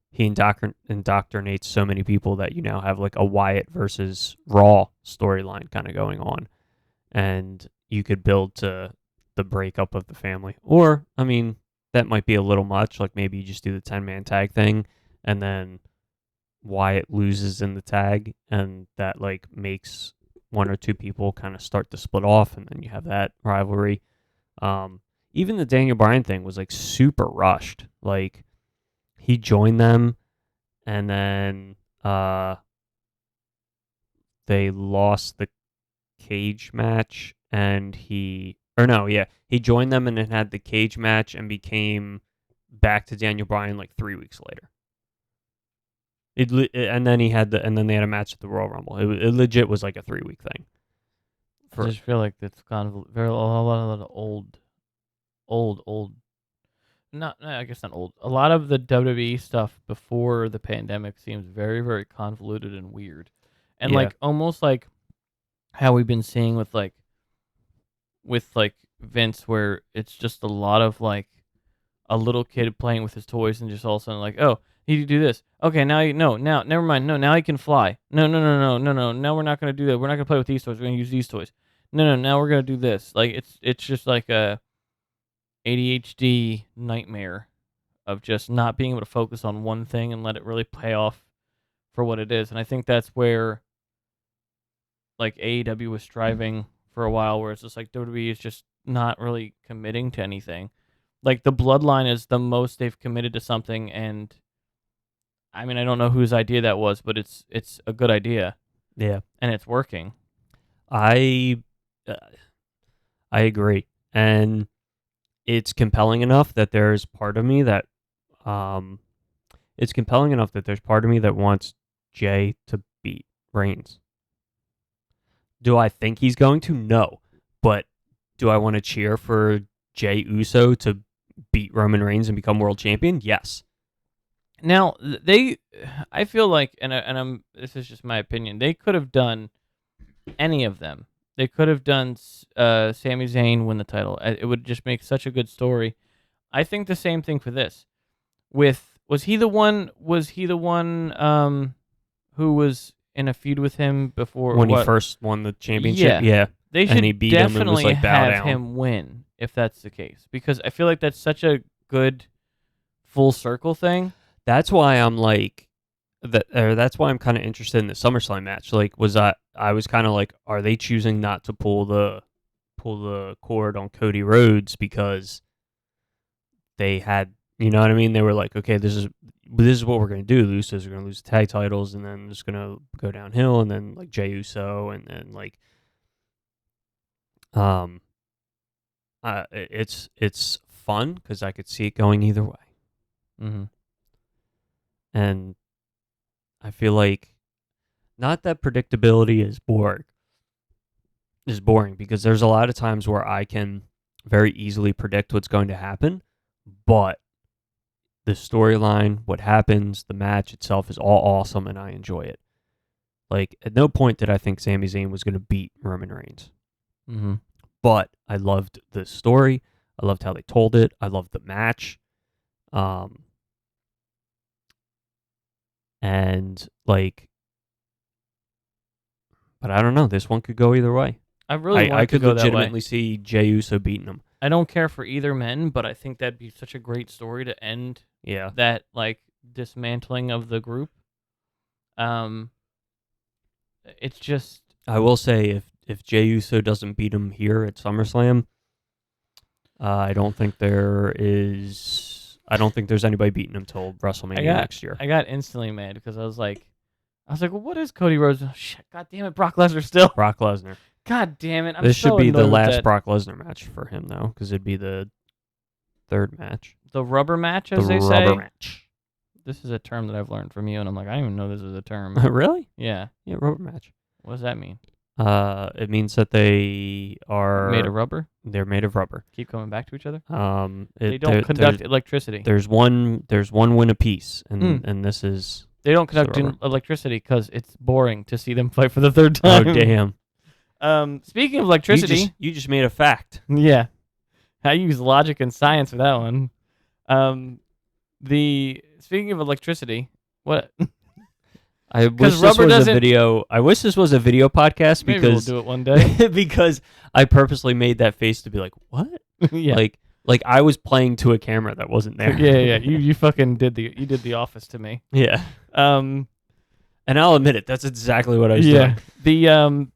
Speaker 1: he indoctrinates so many people that you now have like a Wyatt versus Raw storyline kind of going on, and you could build to the breakup of the family. Or I mean, that might be a little much. Like maybe you just do the 10-man tag thing, and then Wyatt loses in the tag, and that like makes one or two people kind of start to split off, and then you have that rivalry. Even the Daniel Bryan thing was like super rushed. Like he joined them, and then they lost the cage match, and he joined them and then had the cage match and became back to Daniel Bryan like 3 weeks later. And then they had a match at the Royal Rumble. It legit was like a 3-week thing.
Speaker 2: I just feel like it's kind of a lot of old. Not, I guess not old. A lot of the WWE stuff before the pandemic seems very, very convoluted and weird, and like almost like how we've been seeing with Vince, where it's just a lot of like a little kid playing with his toys and just all of a sudden like, oh, you do this. Okay, now now never mind. No, now he can fly. No. Now we're not gonna do that. We're not gonna play with these toys. We're gonna use these toys. No. Now we're gonna do this. Like it's just like a ADHD nightmare of just not being able to focus on one thing and let it really pay off for what it is. And I think that's where like AEW was striving for a while, where it's just like WWE is just not really committing to anything. Like the Bloodline is the most they've committed to something, and I mean I don't know whose idea that was, but it's a good idea.
Speaker 1: Yeah,
Speaker 2: and it's working.
Speaker 1: I agree, and it's compelling enough that there's part of me that wants Jay to beat Reigns. Do I think he's going to? No. But do I want to cheer for Jay Uso to beat Roman Reigns and become world champion? Yes.
Speaker 2: Now, I feel like, and this is just my opinion, they could have done any of them. They could have done Sami Zayn win the title. It would just make such a good story. I think the same thing for this. was he the one who was in a feud with him before
Speaker 1: when he first won the championship.
Speaker 2: Yeah. They
Speaker 1: And
Speaker 2: should
Speaker 1: he beat him and was
Speaker 2: definitely
Speaker 1: like, bow
Speaker 2: have
Speaker 1: down.
Speaker 2: him win if that's the case, because I feel like that's such a good full circle thing.
Speaker 1: That's why I'm like that's why I'm kind of interested in the SummerSlam match. Like, I was kind of like, are they choosing not to pull the cord on Cody Rhodes because they had, you know what I mean? They were like, okay, this is what we're gonna do. The Usos are gonna lose the tag titles, and then it's gonna go downhill, and then like Jey Uso, and then like, it's fun because I could see it going either way,
Speaker 2: Mm-hmm.
Speaker 1: and I feel like not that predictability is boring because there's a lot of times where I can very easily predict what's going to happen, but the storyline, what happens, the match itself is all awesome and I enjoy it. Like, at no point did I think Sami Zayn was going to beat Roman Reigns.
Speaker 2: Mm-hmm.
Speaker 1: But I loved the story. I loved how they told it. I loved the match. And like, but I don't know. This one could go either way.
Speaker 2: I really want
Speaker 1: I
Speaker 2: it to
Speaker 1: could
Speaker 2: go that way.
Speaker 1: legitimately see Jey Uso beating him.
Speaker 2: I don't care for either men, but I think that'd be such a great story to end
Speaker 1: Yeah.
Speaker 2: that like dismantling of the group. It's just
Speaker 1: I will say if Jey Uso doesn't beat him here at SummerSlam, I don't think there's anybody beating him till WrestleMania next year.
Speaker 2: I got instantly mad because I was like, well, what is Cody Rhodes? Oh, shit, God damn it, Brock Lesnar still.
Speaker 1: Brock Lesnar.
Speaker 2: God damn it.
Speaker 1: This should be the
Speaker 2: annoyed with
Speaker 1: last
Speaker 2: that.
Speaker 1: Brock Lesnar match for him, though, because it'd be the third match.
Speaker 2: The rubber match, as
Speaker 1: The
Speaker 2: they
Speaker 1: rubber
Speaker 2: say.
Speaker 1: match.
Speaker 2: This is a term that I've learned from you, and I'm like, I didn't even know this was a term.
Speaker 1: Really?
Speaker 2: Yeah.
Speaker 1: Yeah, rubber match.
Speaker 2: What does that mean?
Speaker 1: It means that they are
Speaker 2: Made of rubber?
Speaker 1: They're made of rubber.
Speaker 2: Keep coming back to each other?
Speaker 1: They
Speaker 2: They don't conduct electricity.
Speaker 1: There's one win apiece, and this is.
Speaker 2: They don't conduct
Speaker 1: rubber.
Speaker 2: electricity because it's boring to see them fight for the third
Speaker 1: Oh
Speaker 2: time.
Speaker 1: damn!
Speaker 2: Speaking of electricity,
Speaker 1: You just made a fact.
Speaker 2: yeah, I use logic and science for that one. Speaking of electricity, what?
Speaker 1: I wish this
Speaker 2: rubber
Speaker 1: was a
Speaker 2: doesn't-
Speaker 1: video. I wish this was a video podcast
Speaker 2: Maybe we'll
Speaker 1: because
Speaker 2: do it one day.
Speaker 1: because I purposely made that face to be like, what?
Speaker 2: Yeah,
Speaker 1: Like I was playing to a camera that wasn't there.
Speaker 2: yeah. You fucking did the office to me.
Speaker 1: Yeah.
Speaker 2: Um,
Speaker 1: And I'll admit it. That's exactly what I was
Speaker 2: yeah.
Speaker 1: doing.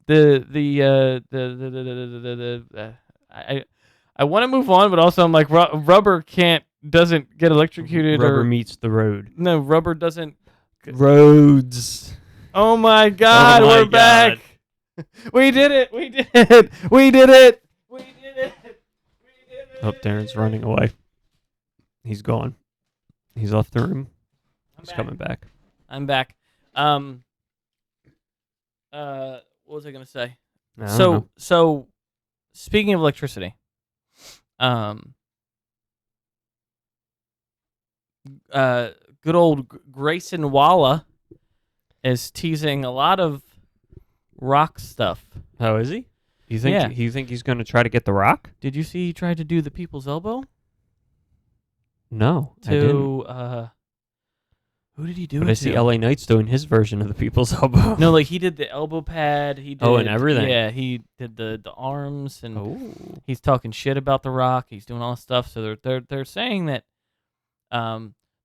Speaker 2: I want to move on, but also I'm like rubber doesn't get electrocuted
Speaker 1: Rubber
Speaker 2: or
Speaker 1: meets the road.
Speaker 2: no rubber doesn't.
Speaker 1: Roads.
Speaker 2: Oh my God,
Speaker 1: Oh my
Speaker 2: we're back. We did it. We did it. We did it. We did it. We did it.
Speaker 1: Oh, Darren's running away. He's gone. He's left the room. He's coming back.
Speaker 2: I'm back. What was I gonna say?
Speaker 1: I don't know.
Speaker 2: So, speaking of electricity, good old Grayson Waller is teasing a lot of Rock stuff.
Speaker 1: Oh, is he? You think?
Speaker 2: Yeah.
Speaker 1: You think he's going to try to get the Rock?
Speaker 2: Did you see he tried to do the People's Elbow?
Speaker 1: No, I didn't.
Speaker 2: To who did he do
Speaker 1: But
Speaker 2: it
Speaker 1: I see
Speaker 2: to?
Speaker 1: LA Knight's doing his version of the People's Elbow.
Speaker 2: No, like he did the elbow pad. He did,
Speaker 1: Oh, and everything.
Speaker 2: Yeah, he did the arms, and
Speaker 1: Oh.
Speaker 2: he's talking shit about the Rock. He's doing all this stuff. So they're saying that,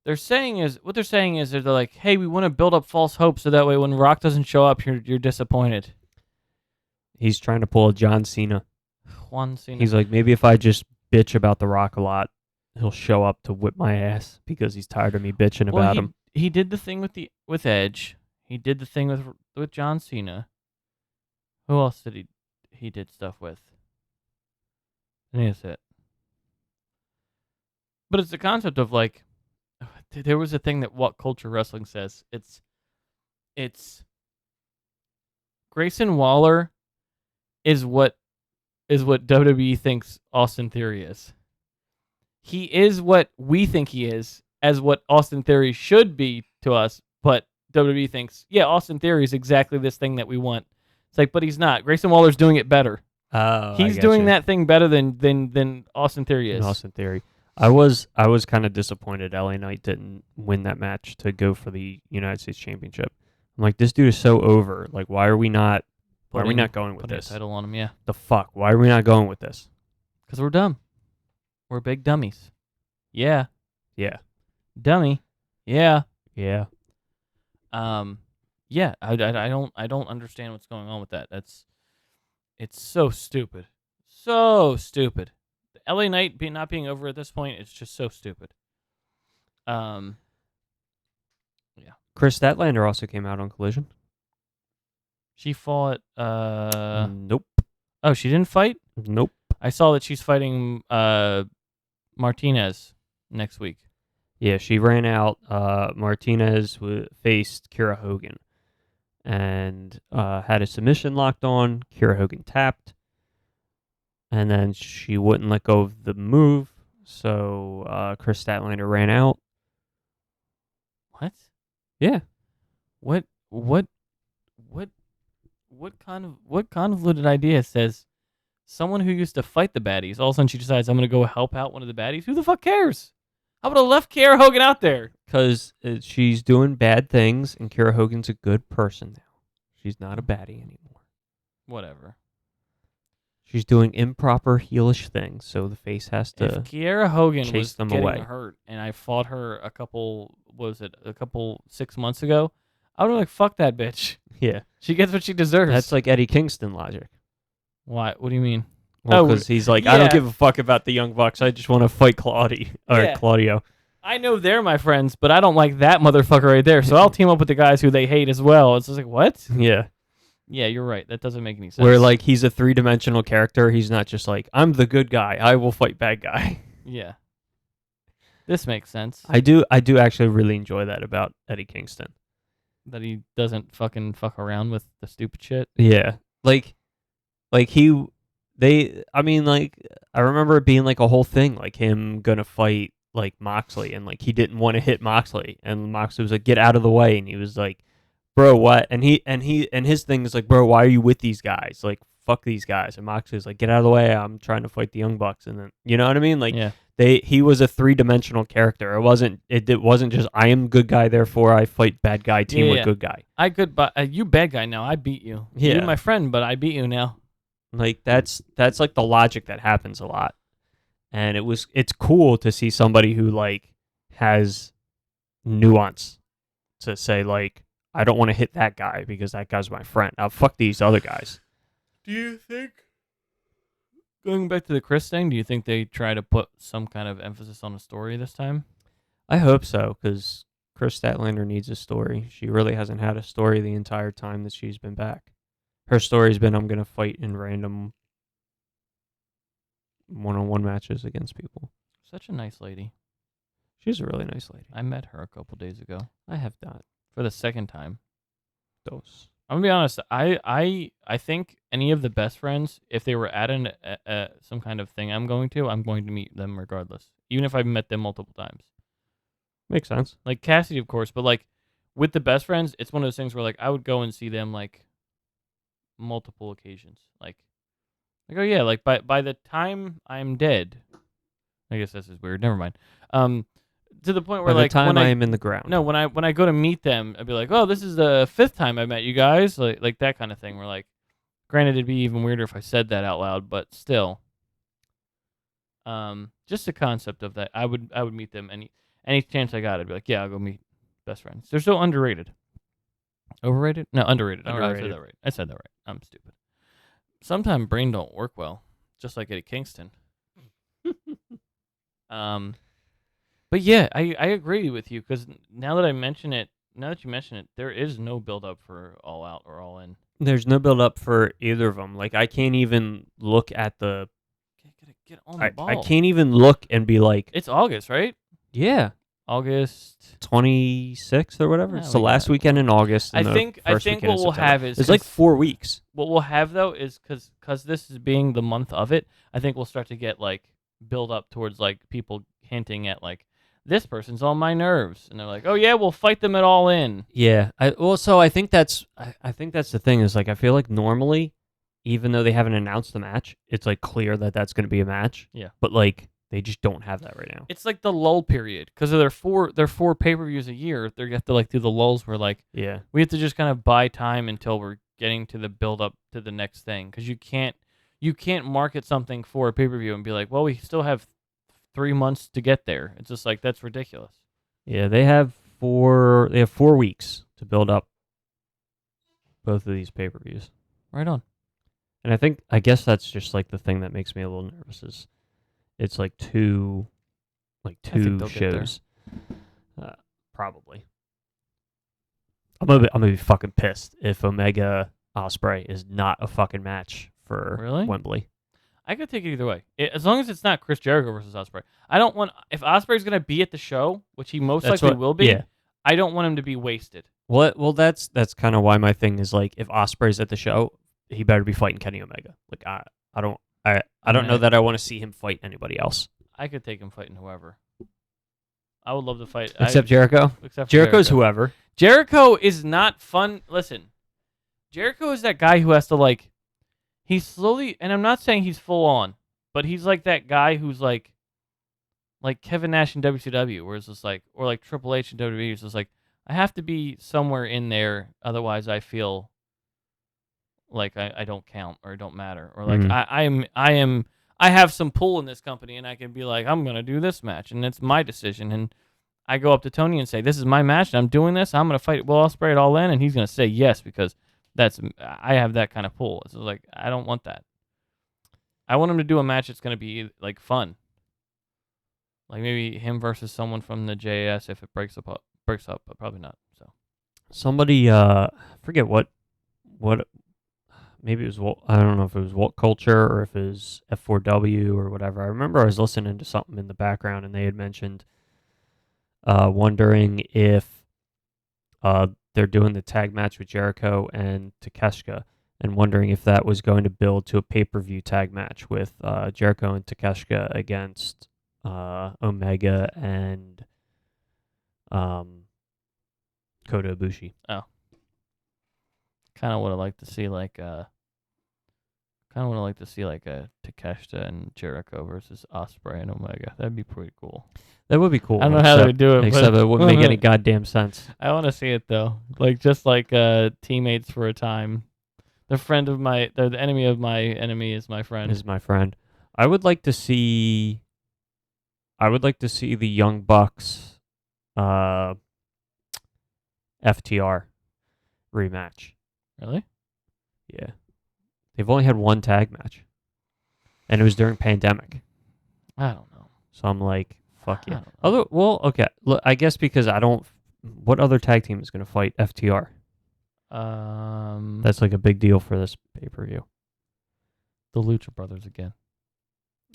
Speaker 2: they're saying is they're like, hey, we want to build up false hope so that way when Rock doesn't show up, you're disappointed.
Speaker 1: He's trying to pull a John Cena.
Speaker 2: Juan Cena.
Speaker 1: He's like, maybe if I just bitch about the Rock a lot, he'll show up to whip my ass because he's tired of me bitching about him.
Speaker 2: He did the thing with Edge. He did the thing with John Cena. Who else did he did stuff with? I think that's it. But it's the concept of like, there was a thing that What Culture Wrestling says. It's Grayson Waller is what WWE thinks Austin Theory is. He is what we think he is, as what Austin Theory should be to us, but WWE thinks, yeah, Austin Theory is exactly this thing that we want. It's like, but he's not. Grayson Waller's doing it better.
Speaker 1: Oh,
Speaker 2: He's doing that thing better than Austin Theory is.
Speaker 1: Austin Theory. I was kind of disappointed LA Knight didn't win that match to go for the United States Championship. I'm like, this dude is so over. Like, why are we not going with
Speaker 2: putting
Speaker 1: this?
Speaker 2: a title on him, yeah.
Speaker 1: The fuck? Why are we not going with this?
Speaker 2: Because we're dumb. We're big dummies. Yeah.
Speaker 1: Yeah.
Speaker 2: Dummy. Yeah.
Speaker 1: Yeah.
Speaker 2: Yeah. I don't understand what's going on with that. It's so stupid. So stupid. The LA Knight not being over at this point, it's just so stupid. Yeah.
Speaker 1: Chris Statlander also came out on Collision.
Speaker 2: She fought
Speaker 1: Nope.
Speaker 2: Oh, she didn't fight?
Speaker 1: Nope.
Speaker 2: I saw that she's fighting Martinez next week.
Speaker 1: Yeah, she ran out. Martinez faced Kira Hogan and had a submission locked on. Kira Hogan tapped. And then she wouldn't let go of the move. So Chris Statlander ran out.
Speaker 2: What?
Speaker 1: Yeah.
Speaker 2: What convoluted idea says someone who used to fight the baddies, all of a sudden she decides I'm going to go help out one of the baddies? Who the fuck cares? I would have left Kira Hogan out there.
Speaker 1: Because she's doing bad things, and Kira Hogan's a good person now. She's not a baddie anymore.
Speaker 2: Whatever.
Speaker 1: She's doing improper heelish things, so the face has to.
Speaker 2: If Kiera Hogan
Speaker 1: chase
Speaker 2: was
Speaker 1: them
Speaker 2: getting
Speaker 1: away.
Speaker 2: hurt and I fought her a couple 6 months ago, I would have like, fuck that bitch.
Speaker 1: Yeah.
Speaker 2: She gets what she deserves.
Speaker 1: That's like Eddie Kingston logic.
Speaker 2: Why? What do you mean?
Speaker 1: Well,
Speaker 2: Oh,
Speaker 1: because he's like, I
Speaker 2: yeah.
Speaker 1: don't give a fuck about the Young Bucks. I just want to fight
Speaker 2: Yeah.
Speaker 1: Claudio.
Speaker 2: I know they're my friends, but I don't like that motherfucker right there. So I'll team up with the guys who they hate as well. It's just like, what?
Speaker 1: Yeah.
Speaker 2: Yeah, you're right. That doesn't make any sense.
Speaker 1: Where like he's a three-dimensional character. He's not just like, I'm the good guy. I will fight bad guy.
Speaker 2: Yeah. This makes sense.
Speaker 1: I do actually really enjoy that about Eddie Kingston.
Speaker 2: That he doesn't fucking fuck around with the stupid shit.
Speaker 1: Yeah. Like I remember it being like a whole thing, like him gonna fight like Moxley, and like he didn't want to hit Moxley, and Moxley was like, get out of the way, and he was like, bro, what? And his thing is like, bro, why are you with these guys? Like, fuck these guys. And Moxley's like, get out of the way, I'm trying to fight the Young Bucks. And then, you know what I mean? Like,
Speaker 2: Yeah.
Speaker 1: he was a three-dimensional character. It wasn't just I am good guy, therefore I fight bad guy, team
Speaker 2: Yeah,
Speaker 1: with
Speaker 2: yeah.
Speaker 1: good guy.
Speaker 2: You bad guy now. I beat you.
Speaker 1: Yeah.
Speaker 2: You're my friend, but I beat you now.
Speaker 1: Like that's like the logic that happens a lot. And it's cool to see somebody who like has nuance to say like, I don't want to hit that guy because that guy's my friend. I'll fuck these other guys.
Speaker 2: Do you think, going back to the Chris thing, do you think they try to put some kind of emphasis on a story this time?
Speaker 1: I hope so, because Chris Statlander needs a story. She really hasn't had a story the entire time that she's been back. Her story's been, I'm going to fight in random one-on-one matches against people.
Speaker 2: Such a nice lady.
Speaker 1: She's a really nice lady.
Speaker 2: I met her a couple days ago
Speaker 1: I have not.
Speaker 2: for the second time.
Speaker 1: Those.
Speaker 2: I'm gonna be honest. I think any of the best friends, if they were at some kind of thing I'm going to meet them regardless, even if I've met them multiple times.
Speaker 1: Makes sense.
Speaker 2: Like Cassidy, of course, but like with the best friends, it's one of those things where like I would go and see them like multiple occasions. Like oh yeah, like by the time I'm dead, I guess this is weird. Never mind. To the point where
Speaker 1: By
Speaker 2: like
Speaker 1: the time
Speaker 2: when
Speaker 1: I am in the ground.
Speaker 2: No, when I go to meet them, I'd be like, oh, this is the 5th time I met you guys, like that kind of thing. Where like, granted, it'd be even weirder if I said that out loud, but still, just the concept of that, I would meet them any chance I got. I'd be like, yeah, I'll go meet best friends. They're so underrated. Overrated? No, underrated.
Speaker 1: Underrated.
Speaker 2: I said that right. I'm stupid. Sometimes brain don't work well, just like Eddie Kingston. But yeah, I agree with you, because now that you mention it, there is no build up for All Out or All In.
Speaker 1: There's no build up for either of them. Like I can't even look at the.
Speaker 2: Get on the ball.
Speaker 1: I can't even look and be like,
Speaker 2: It's August, right?
Speaker 1: yeah,
Speaker 2: August
Speaker 1: 26th or whatever.
Speaker 2: Yeah,
Speaker 1: It's the
Speaker 2: we
Speaker 1: last
Speaker 2: got it.
Speaker 1: weekend in August.
Speaker 2: I
Speaker 1: and the
Speaker 2: think
Speaker 1: first
Speaker 2: what
Speaker 1: weekend in
Speaker 2: we'll
Speaker 1: September.
Speaker 2: have is
Speaker 1: It's like
Speaker 2: 'cause
Speaker 1: 4 weeks.
Speaker 2: what we'll have though is because this is being the month of it. I think we'll start to get like build up towards like people hinting at like, this person's on my nerves, and they're like, oh yeah, we'll fight them at All In.
Speaker 1: Yeah. I think that's the thing is like I feel like normally, even though they haven't announced the match, it's like clear that that's going to be a match.
Speaker 2: Yeah.
Speaker 1: But like They just don't have that right now.
Speaker 2: It's like the lull period because of their four pay-per-views a year. They have to like do the lulls where like
Speaker 1: Yeah.
Speaker 2: we have to just kind of buy time until we're getting to the build up to the next thing because you can't market something for a pay-per-view and be like, well, we still have 3 months to get there. It's just like that's ridiculous.
Speaker 1: Yeah, they have 4 weeks to build up both of these pay-per-views.
Speaker 2: Right on.
Speaker 1: And I guess that's just like the thing that makes me a little nervous is it's like two
Speaker 2: they'll get there.
Speaker 1: shows. Probably. I'm gonna be fucking pissed if Omega Osprey is not a fucking match for
Speaker 2: Really?
Speaker 1: Wembley.
Speaker 2: I could take it either way, as long as it's not Chris Jericho versus Osprey. I don't want if Osprey's gonna be at the show, which he most likely will be.
Speaker 1: Yeah.
Speaker 2: I don't want him to be wasted.
Speaker 1: Well, that's kind of why my thing is like if Osprey's at the show, he better be fighting Kenny Omega. Like I don't know that I want to see him fight anybody else
Speaker 2: I could take him fighting whoever. I would love to fight
Speaker 1: except Jericho.
Speaker 2: Except for
Speaker 1: Jericho's
Speaker 2: Jericho.
Speaker 1: whoever.
Speaker 2: Jericho is not fun. Listen, Jericho is that guy who has to like. He's slowly, and I'm not saying he's full on, but he's like that guy who's like Kevin Nash in WCW, where it's just like, or like Triple H in WWE. It's just like I have to be somewhere in there, otherwise I feel like I don't count or don't matter, or like I have some pull in this company, and I can be like I'm gonna do this match, and it's my decision, and I go up to Tony and say this is my match, and I'm doing this. I'm gonna fight Will Ospreay at All In, and he's gonna say yes because I have that kind of pull. It's like I don't want that. I want him to do a match that's gonna be like fun, like maybe him versus someone from the JAS if it breaks up, but probably not. So
Speaker 1: Somebody forget what maybe it was I don't know if it was Walt Culture or if it was F4W or whatever. I remember I was listening to something in the background and they had mentioned wondering if they're doing the tag match with Jericho and Takeshita and wondering if that was going to build to a pay-per-view tag match with Jericho and Takeshita against Omega and Kota Ibushi.
Speaker 2: Oh. Kind of would have liked to see like a Takeshita and Jericho versus Ospreay and Omega. That'd be pretty cool.
Speaker 1: That would be cool.
Speaker 2: I don't know how they would do it,
Speaker 1: except
Speaker 2: but
Speaker 1: it wouldn't make any goddamn sense.
Speaker 2: I want to see it though. Like just like teammates for a time. The enemy of my enemy is my friend.
Speaker 1: Is my friend. I would like to see the Young Bucks FTR rematch.
Speaker 2: Really?
Speaker 1: Yeah. They've only had one tag match. And it was during pandemic.
Speaker 2: I don't know.
Speaker 1: So I'm like, fuck
Speaker 2: I
Speaker 1: yeah.
Speaker 2: don't know.
Speaker 1: Although, well, okay. Look, I guess because what other tag team is going to fight FTR? That's like a big deal for this pay-per-view.
Speaker 2: The Lucha Brothers again.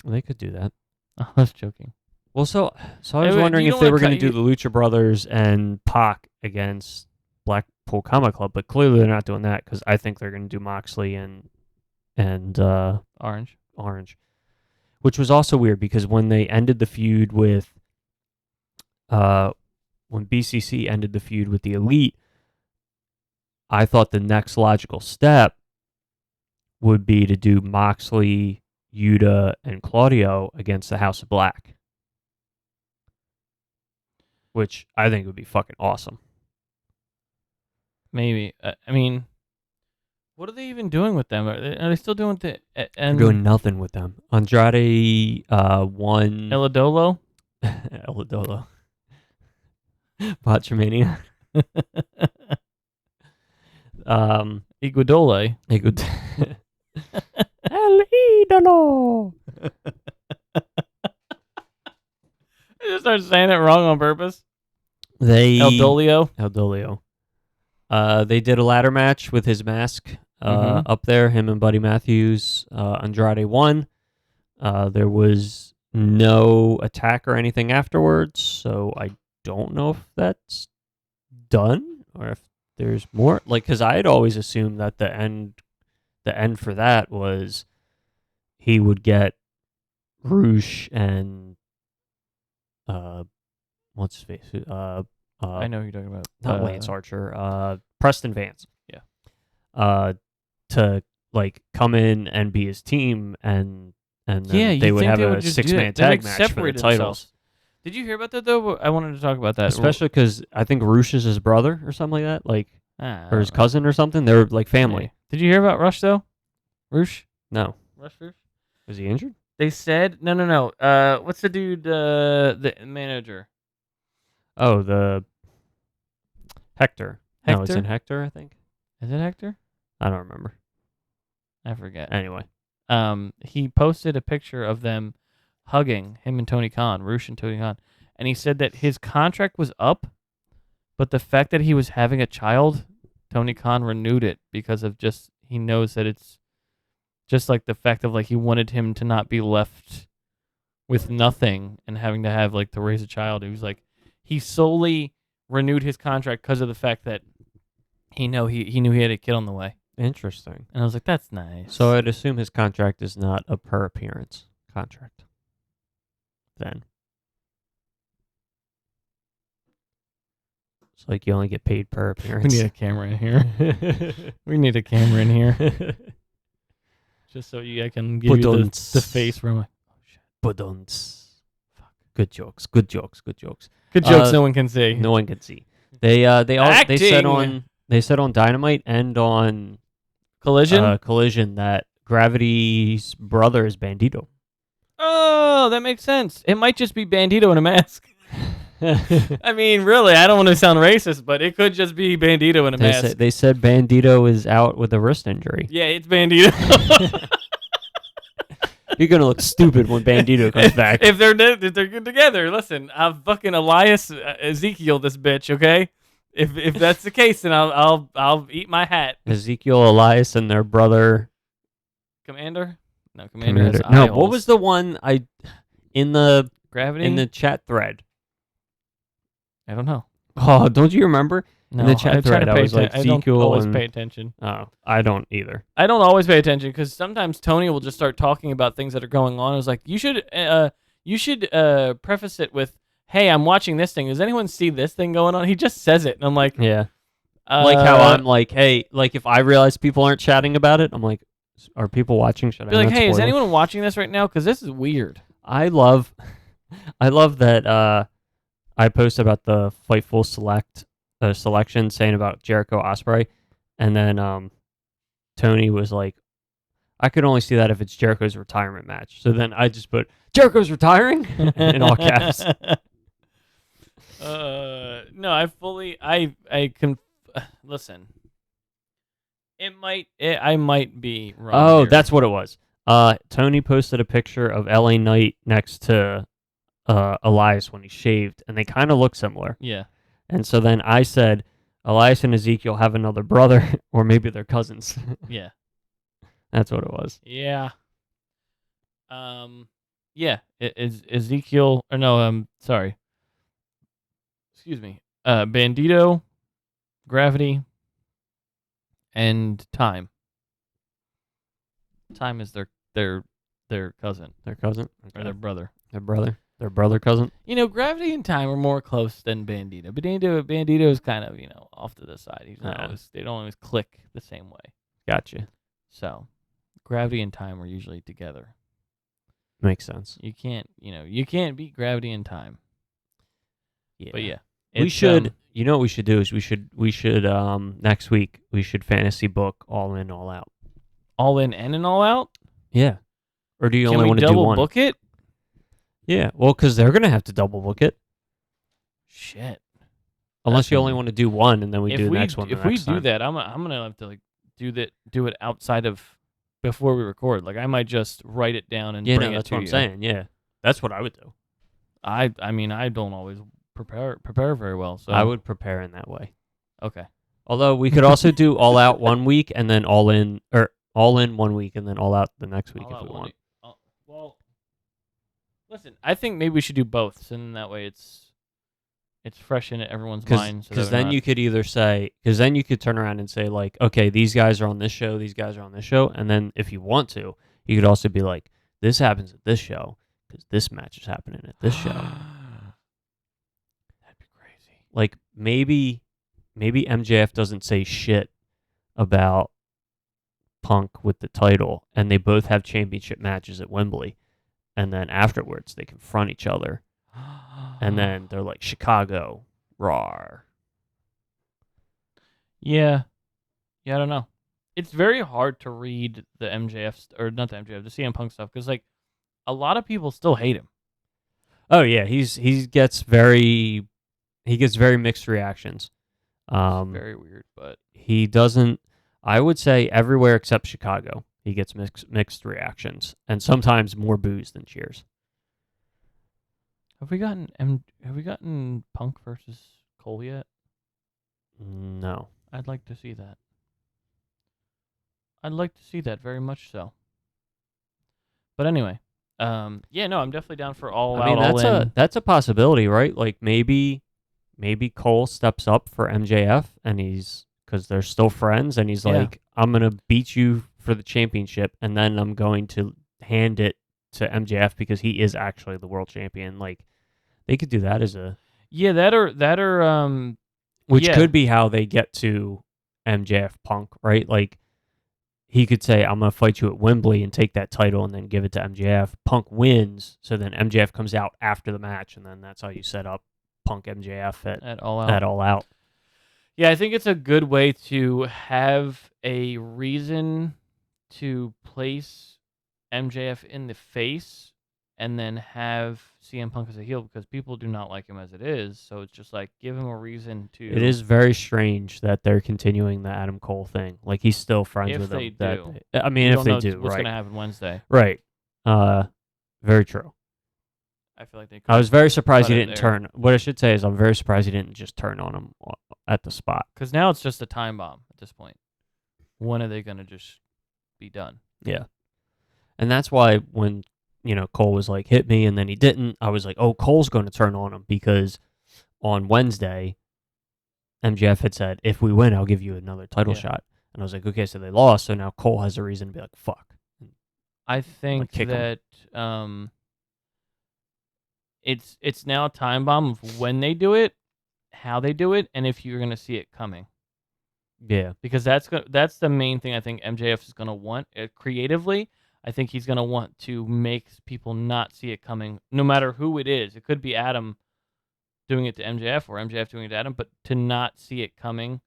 Speaker 1: They could do that.
Speaker 2: I was joking.
Speaker 1: Well, so I was
Speaker 2: Wait,
Speaker 1: wondering
Speaker 2: you
Speaker 1: if
Speaker 2: don't
Speaker 1: they
Speaker 2: wanna
Speaker 1: were going to
Speaker 2: cut-
Speaker 1: do the Lucha Brothers and Pac against Blackpool Combat Club, but clearly they're not doing that because I think they're going to do Moxley and
Speaker 2: Orange.
Speaker 1: which was also weird because when they ended the feud with when BCC ended the feud with the Elite, I thought the next logical step would be to do Moxley, Yuta, and Claudio against the House of Black, which I think would be fucking awesome.
Speaker 2: Maybe. I mean, what are they even doing with them? Are they still doing the
Speaker 1: They're
Speaker 2: and
Speaker 1: doing nothing with them. Andrade won
Speaker 2: Eladolo?
Speaker 1: Eladolo. Botchamania.
Speaker 2: Iguodole.
Speaker 1: El Idolo.
Speaker 2: I just started saying it wrong on purpose.
Speaker 1: El
Speaker 2: Dolio.
Speaker 1: They did a ladder match with his mask up there, him and Buddy Matthews. Andrade won. There was no attack or anything afterwards, so I don't know if that's done or if there's more. Like, because I had always assumed that the end for that was he would get Roosh and what's his face?
Speaker 2: I know who you're talking about.
Speaker 1: Not Lance Archer. Preston Vance.
Speaker 2: Yeah.
Speaker 1: To like come in and be his team, and and
Speaker 2: Yeah,
Speaker 1: then
Speaker 2: you
Speaker 1: they would
Speaker 2: think
Speaker 1: have
Speaker 2: they would
Speaker 1: a
Speaker 2: just do
Speaker 1: 6-man
Speaker 2: that. They,
Speaker 1: tag
Speaker 2: like,
Speaker 1: match for the
Speaker 2: separate
Speaker 1: titles.
Speaker 2: themselves. Did you hear about that though? I wanted to talk about that,
Speaker 1: Especially because I think Roosh is his brother or something like that, like
Speaker 2: I
Speaker 1: or his
Speaker 2: don't know.
Speaker 1: cousin or something. They're like family.
Speaker 2: Yeah. Did you hear about Rush though? Roosh?
Speaker 1: No,
Speaker 2: Rush?
Speaker 1: was he injured?
Speaker 2: They said no. What's the dude? The manager.
Speaker 1: Oh, the Hector. No, it's
Speaker 2: Hector?
Speaker 1: in Hector, I think.
Speaker 2: Is it Hector?
Speaker 1: I don't remember.
Speaker 2: I forget.
Speaker 1: Anyway,
Speaker 2: He posted a picture of them hugging, him and Tony Khan, Roosh and Tony Khan, and he said that his contract was up, but the fact that he was having a child, Tony Khan renewed it because of just he knows that it's just like the fact of like he wanted him to not be left with nothing and having to have like to raise a child. He was like he solely renewed his contract because of the fact that he knew he had a kid on the way.
Speaker 1: interesting.
Speaker 2: And I was like, that's nice.
Speaker 1: So I'd assume his contract is not a per appearance contract. Then it's like you only get paid per
Speaker 2: we
Speaker 1: appearance.
Speaker 2: need a camera in here. We need a camera in here. Just so I can give you the face where I'm like, oh shit.
Speaker 1: Badunts. Fuck. Good jokes. Good jokes. Good jokes.
Speaker 2: Good jokes no one can see.
Speaker 1: No one can see. They said on Dynamite and on
Speaker 2: Collision?
Speaker 1: that Gravity's brother is Bandito.
Speaker 2: Oh, that makes sense. It might just be Bandito in a mask. I mean, really, I don't want to sound racist, but it could just be Bandito in a mask.
Speaker 1: They said Bandito is out with a wrist injury.
Speaker 2: Yeah, it's Bandito.
Speaker 1: You're gonna look stupid when Bandito comes back.
Speaker 2: If they're good together, listen, I've fucking Elias Ezekiel this bitch, okay? If that's the case, then I'll eat my hat.
Speaker 1: Ezekiel, Elias, and their brother
Speaker 2: Commander? No, Commander has eye
Speaker 1: No,
Speaker 2: holes.
Speaker 1: what was the one in the
Speaker 2: Gravity?
Speaker 1: chat thread?
Speaker 2: I don't know.
Speaker 1: Oh, don't you remember?
Speaker 2: No,
Speaker 1: in the chat
Speaker 2: I try
Speaker 1: thread,
Speaker 2: to
Speaker 1: I
Speaker 2: pay
Speaker 1: was like
Speaker 2: attention. I don't
Speaker 1: Ezekiel
Speaker 2: always
Speaker 1: and
Speaker 2: pay attention.
Speaker 1: oh, I don't either.
Speaker 2: I don't always pay attention because sometimes Tony will just start talking about things that are going on. I was like, you should preface it with, "Hey, I'm watching this thing. Does anyone see this thing going on?" He just says it, and I'm like,
Speaker 1: Yeah. Like how I'm like, hey, like if I realize people aren't chatting about it, I'm like, are people watching? Should I
Speaker 2: be like,
Speaker 1: not
Speaker 2: "Hey, is
Speaker 1: spoil it?"
Speaker 2: anyone watching this right now? Because this is weird."
Speaker 1: I love that I posted about the Fightful selection saying about Jericho Ospreay, and then Tony was like, I could only see that if it's Jericho's retirement match. So then I just put Jericho's retiring in all caps.
Speaker 2: No, I can listen. I might be wrong.
Speaker 1: Oh,
Speaker 2: here.
Speaker 1: that's what it was. Tony posted a picture of LA Knight next to Elias when he shaved, and they kind of look similar.
Speaker 2: Yeah.
Speaker 1: And so then I said, Elias and Ezekiel have another brother, or maybe they're cousins.
Speaker 2: Yeah.
Speaker 1: That's what it was.
Speaker 2: Yeah. Yeah. Is Ezekiel or no? Sorry. Excuse me. Bandito, Gravity, and Time. Time is their cousin
Speaker 1: Their cousin?
Speaker 2: or their brother.
Speaker 1: Their brother? Their brother cousin?
Speaker 2: You know, Gravity and Time are more close than Bandito. Bandito is kind of off to the side. He's not always. They don't always click the same way.
Speaker 1: Gotcha.
Speaker 2: So, Gravity and Time are usually together.
Speaker 1: Makes sense.
Speaker 2: You can't beat Gravity and Time.
Speaker 1: Yeah.
Speaker 2: But yeah,
Speaker 1: We should, you know what we should do is we should next week, we should fantasy book All In, All Out.
Speaker 2: All In and All Out.
Speaker 1: Yeah. Or do you
Speaker 2: Can
Speaker 1: only
Speaker 2: we
Speaker 1: want to do
Speaker 2: double
Speaker 1: one?
Speaker 2: book it?
Speaker 1: Yeah. Well, because they're going to have to double book it.
Speaker 2: Shit.
Speaker 1: Unless you only want to do one and then we do the next one.
Speaker 2: If we do that, I'm gonna have to do it outside of before we record. Like I might just write it down and bring it
Speaker 1: that's
Speaker 2: to
Speaker 1: what I'm saying. Yeah. That's what I would do.
Speaker 2: I mean I don't always prepare very well. So
Speaker 1: I would prepare in that way.
Speaker 2: Okay.
Speaker 1: Although we could also do All Out one week and then All In 1 week and then All Out the next week if we want.
Speaker 2: Well, listen, I think maybe we should do both, so then that way it's fresh in everyone's mind.
Speaker 1: Because then you could either say, because then you could turn around and say like, okay, these guys are on this show, these guys are on this show, and then if you want to, you could also be like, this happens at this show because this match is happening at this show.
Speaker 2: That'd be crazy.
Speaker 1: Like maybe MJF doesn't say shit about Punk with the title, and they both have championship matches at Wembley, and then afterwards they confront each other, and then they're like Chicago, rawr.
Speaker 2: Yeah, I don't know. It's very hard to read the or not the MJF, the CM Punk stuff, because like a lot of people still hate him.
Speaker 1: Oh yeah, he gets very mixed reactions.
Speaker 2: It's very weird, but
Speaker 1: He doesn't. I would say everywhere except Chicago, he gets mixed reactions, and sometimes more boos than cheers.
Speaker 2: have we gotten Punk versus Cole yet?
Speaker 1: No.
Speaker 2: I'd like to see that. I'd like to see that very much so. But anyway, yeah, no, I'm definitely down for all
Speaker 1: I mean,
Speaker 2: out,
Speaker 1: that's a possibility, right? Like maybe Cole steps up for MJF, and because they're still friends, and he's
Speaker 2: Yeah.
Speaker 1: like, I'm gonna beat you for the championship, and then I'm going to hand it to MJF because he is actually the world champion. Like they could do that as a
Speaker 2: that or
Speaker 1: which
Speaker 2: yeah.
Speaker 1: could be how they get to MJF Punk, right? Like he could say, I'm going to fight you at Wembley and take that title and then give it to MJF. Punk wins, so then MJF comes out after the match, and then that's how you set up Punk MJF
Speaker 2: at all out.
Speaker 1: at All Out.
Speaker 2: Yeah, I think it's a good way to have a reason to place MJF in the face and then have CM Punk as a heel, because people do not like him as it is. So it's just like, give him a reason to.
Speaker 1: It is very strange that they're continuing the Adam Cole thing. Like he's still friends
Speaker 2: If
Speaker 1: with
Speaker 2: they
Speaker 1: him.
Speaker 2: do.
Speaker 1: I mean,
Speaker 2: You
Speaker 1: if
Speaker 2: don't
Speaker 1: they
Speaker 2: know
Speaker 1: do,
Speaker 2: what's
Speaker 1: right?
Speaker 2: going to happen Wednesday.
Speaker 1: Right. Very true.
Speaker 2: I feel like they could.
Speaker 1: I was very surprised he
Speaker 2: cut it
Speaker 1: didn't
Speaker 2: there.
Speaker 1: turn. What I should say is I'm very surprised he didn't just turn on him at the spot.
Speaker 2: Because now it's just a time bomb at this point. When are they going to just be done?
Speaker 1: Yeah. And that's why when, Cole was like, hit me, and then he didn't, I was like, oh, Cole's going to turn on him, because on Wednesday, MJF had said, if we win, I'll give you another title
Speaker 2: Yeah.
Speaker 1: shot. And I was like, okay, so they lost, so now Cole has a reason to be like, fuck.
Speaker 2: I think
Speaker 1: kick 'em.
Speaker 2: that it's now a time bomb of when they do it, how they do it, and if you're going to see it coming.
Speaker 1: Yeah.
Speaker 2: Because that's the main thing I think MJF is going to want creatively. I think he's going to want to make people not see it coming, no matter who it is. It could be Adam doing it to MJF or MJF doing it to Adam, but to not see it coming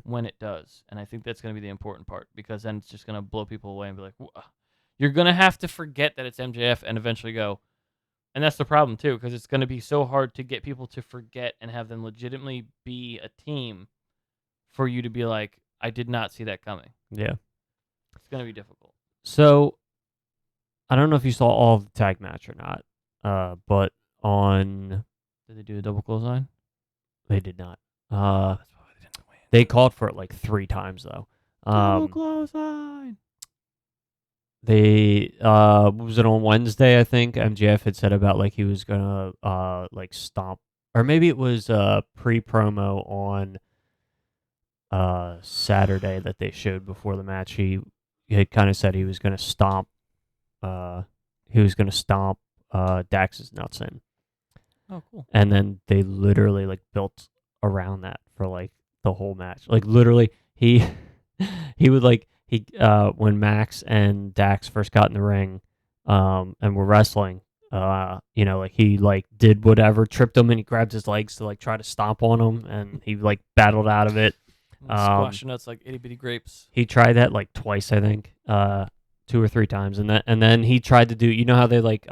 Speaker 2: when it does. And I think that's going to be the important part, because then it's just going to blow people away and be like, you're going to have to forget that it's MJF and eventually go. And that's the problem, too, because it's going to be so hard to get people to forget and have them legitimately be a team for you to be like, I did not see that coming.
Speaker 1: Yeah.
Speaker 2: It's going to be difficult.
Speaker 1: So, I don't know if you saw all of the tag match or not, but on...
Speaker 2: Did they do a double clothesline?
Speaker 1: They did not.
Speaker 2: That's why they didn't win.
Speaker 1: They called for it like 3 times, though.
Speaker 2: Double clothesline.
Speaker 1: They was it on Wednesday, I think MJF had said about like he was gonna like stomp, or maybe it was pre-promo on Saturday that they showed before the match. He had kind of said he was gonna stomp Dax's nuts in.
Speaker 2: Oh, cool.
Speaker 1: And then they literally like built around that for like the whole match. Like literally he would like when Max and Dax first got in the ring and were wrestling, like he like did whatever, tripped him, and he grabbed his legs to like try to stomp on him, and he like battled out of it.
Speaker 2: Squash nuts like itty bitty grapes.
Speaker 1: He tried that like twice, I think, 2 or 3 times, and then he tried to do, how they like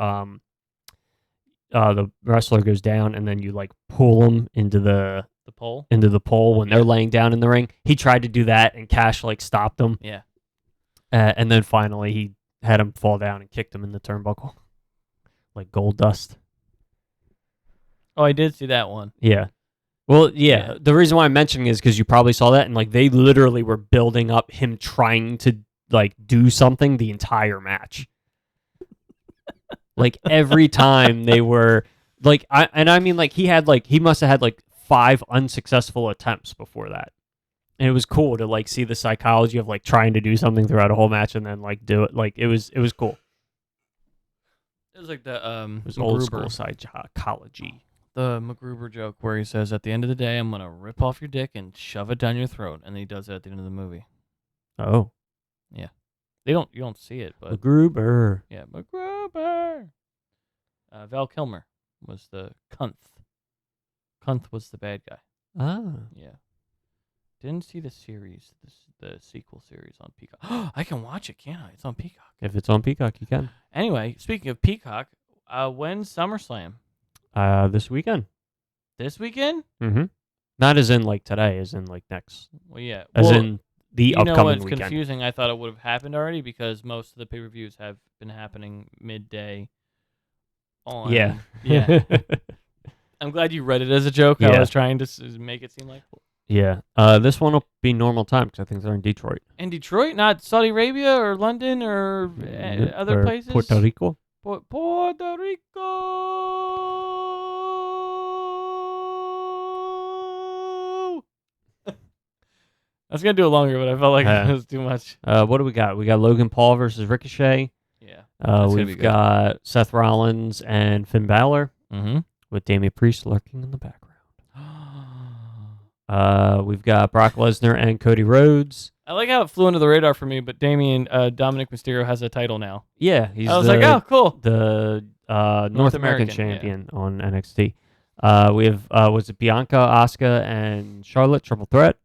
Speaker 1: the wrestler goes down and then you like pull him into the
Speaker 2: pole
Speaker 1: when they're laying down in the ring. He tried to do that and Cash like stopped him.
Speaker 2: Yeah.
Speaker 1: And then finally he had him fall down and kicked him in the turnbuckle like gold dust.
Speaker 2: Oh, I did see that one.
Speaker 1: Yeah. Well, yeah. The reason why I'm mentioning is because you probably saw that, and like they literally were building up him trying to like do something the entire match. Like every time they were like, I mean like he must have had like 5 unsuccessful attempts before that, and it was cool to like see the psychology of like trying to do something throughout a whole match and then like do it. Like it was cool.
Speaker 2: It was like the
Speaker 1: It was old school psychology.
Speaker 2: The MacGruber joke where he says, "At the end of the day, I'm gonna rip off your dick and shove it down your throat," and then he does it at the end of the movie.
Speaker 1: Oh,
Speaker 2: Yeah. You don't see it, but
Speaker 1: MacGruber.
Speaker 2: yeah, MacGruber. Val Kilmer was the Kunth. Kunth was the bad guy.
Speaker 1: Ah.
Speaker 2: Yeah. Didn't see the series, the sequel series on Peacock. I can watch it, can't I? It's on Peacock.
Speaker 1: If it's on Peacock, you can.
Speaker 2: Anyway, speaking of Peacock, when's SummerSlam?
Speaker 1: This weekend.
Speaker 2: This weekend?
Speaker 1: Mm-hmm. Not as in like today, as in like next.
Speaker 2: Well, yeah.
Speaker 1: As
Speaker 2: well,
Speaker 1: in the
Speaker 2: you know
Speaker 1: upcoming
Speaker 2: what's
Speaker 1: weekend.
Speaker 2: confusing? I thought it would have happened already because most of the pay-per-views have been happening midday. On
Speaker 1: Yeah.
Speaker 2: yeah. I'm glad you read it as a joke. I
Speaker 1: Yeah.
Speaker 2: was trying to make it seem like
Speaker 1: Yeah. This one will be normal time because I think they're in Detroit.
Speaker 2: in Detroit, not Saudi Arabia or London or other
Speaker 1: Or
Speaker 2: places.
Speaker 1: Puerto Rico.
Speaker 2: Puerto Rico. I was gonna do it longer, but I felt like it was too much.
Speaker 1: What do we got? We got Logan Paul versus Ricochet.
Speaker 2: Yeah. That's gonna be
Speaker 1: We've
Speaker 2: good.
Speaker 1: got Seth Rollins and Finn Balor
Speaker 2: Mm-hmm.
Speaker 1: with Damian Priest lurking in the background. We've got Brock Lesnar and Cody Rhodes.
Speaker 2: I like how it flew under the radar for me, but Dominic Mysterio has a title now.
Speaker 1: Yeah, he's
Speaker 2: I was like, oh, cool.
Speaker 1: the North American
Speaker 2: American,
Speaker 1: champion on NXT. We have was it Bianca, Asuka, and Charlotte triple threat,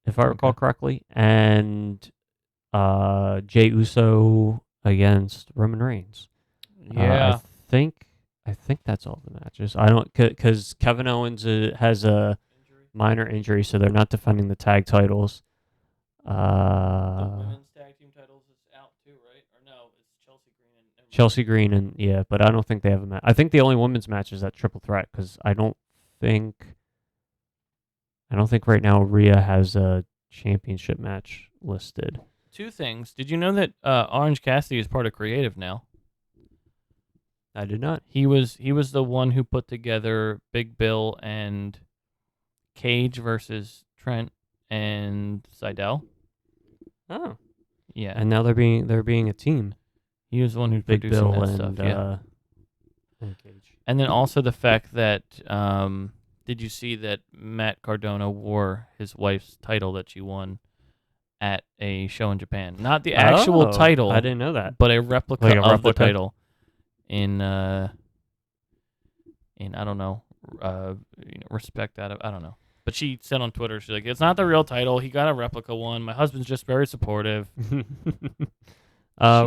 Speaker 1: if I recall correctly, and Jey Uso against Roman Reigns.
Speaker 2: Yeah.
Speaker 1: I think that's all the matches. I don't because Kevin Owens has a minor injury, so they're not defending the tag titles.
Speaker 2: the women's tag team titles is out too, right? Or no, it's
Speaker 1: Chelsea Green and yeah, but I don't think they have a match. I think the only women's match is that triple threat because I don't think right now Rhea has a championship match listed.
Speaker 2: Two things. Did you know that Orange Cassidy is part of creative now?
Speaker 1: I did not.
Speaker 2: He was the one who put together Big Bill and Cage versus Trent and Seidel.
Speaker 1: Oh,
Speaker 2: Yeah.
Speaker 1: and now they're being a team.
Speaker 2: He was the one who's
Speaker 1: Big
Speaker 2: producing
Speaker 1: Bill
Speaker 2: that
Speaker 1: and
Speaker 2: stuff. Yeah.
Speaker 1: and Cage.
Speaker 2: And then also the fact that did you see that Matt Cardona wore his wife's title that she won at a show in Japan? Not the actual title.
Speaker 1: I didn't know that.
Speaker 2: But a replica
Speaker 1: Like a
Speaker 2: of
Speaker 1: replica?
Speaker 2: the title in I don't know, respect out of I don't know. But she said on Twitter, she's like, it's not the real title. He got a replica one. My husband's just very supportive. She's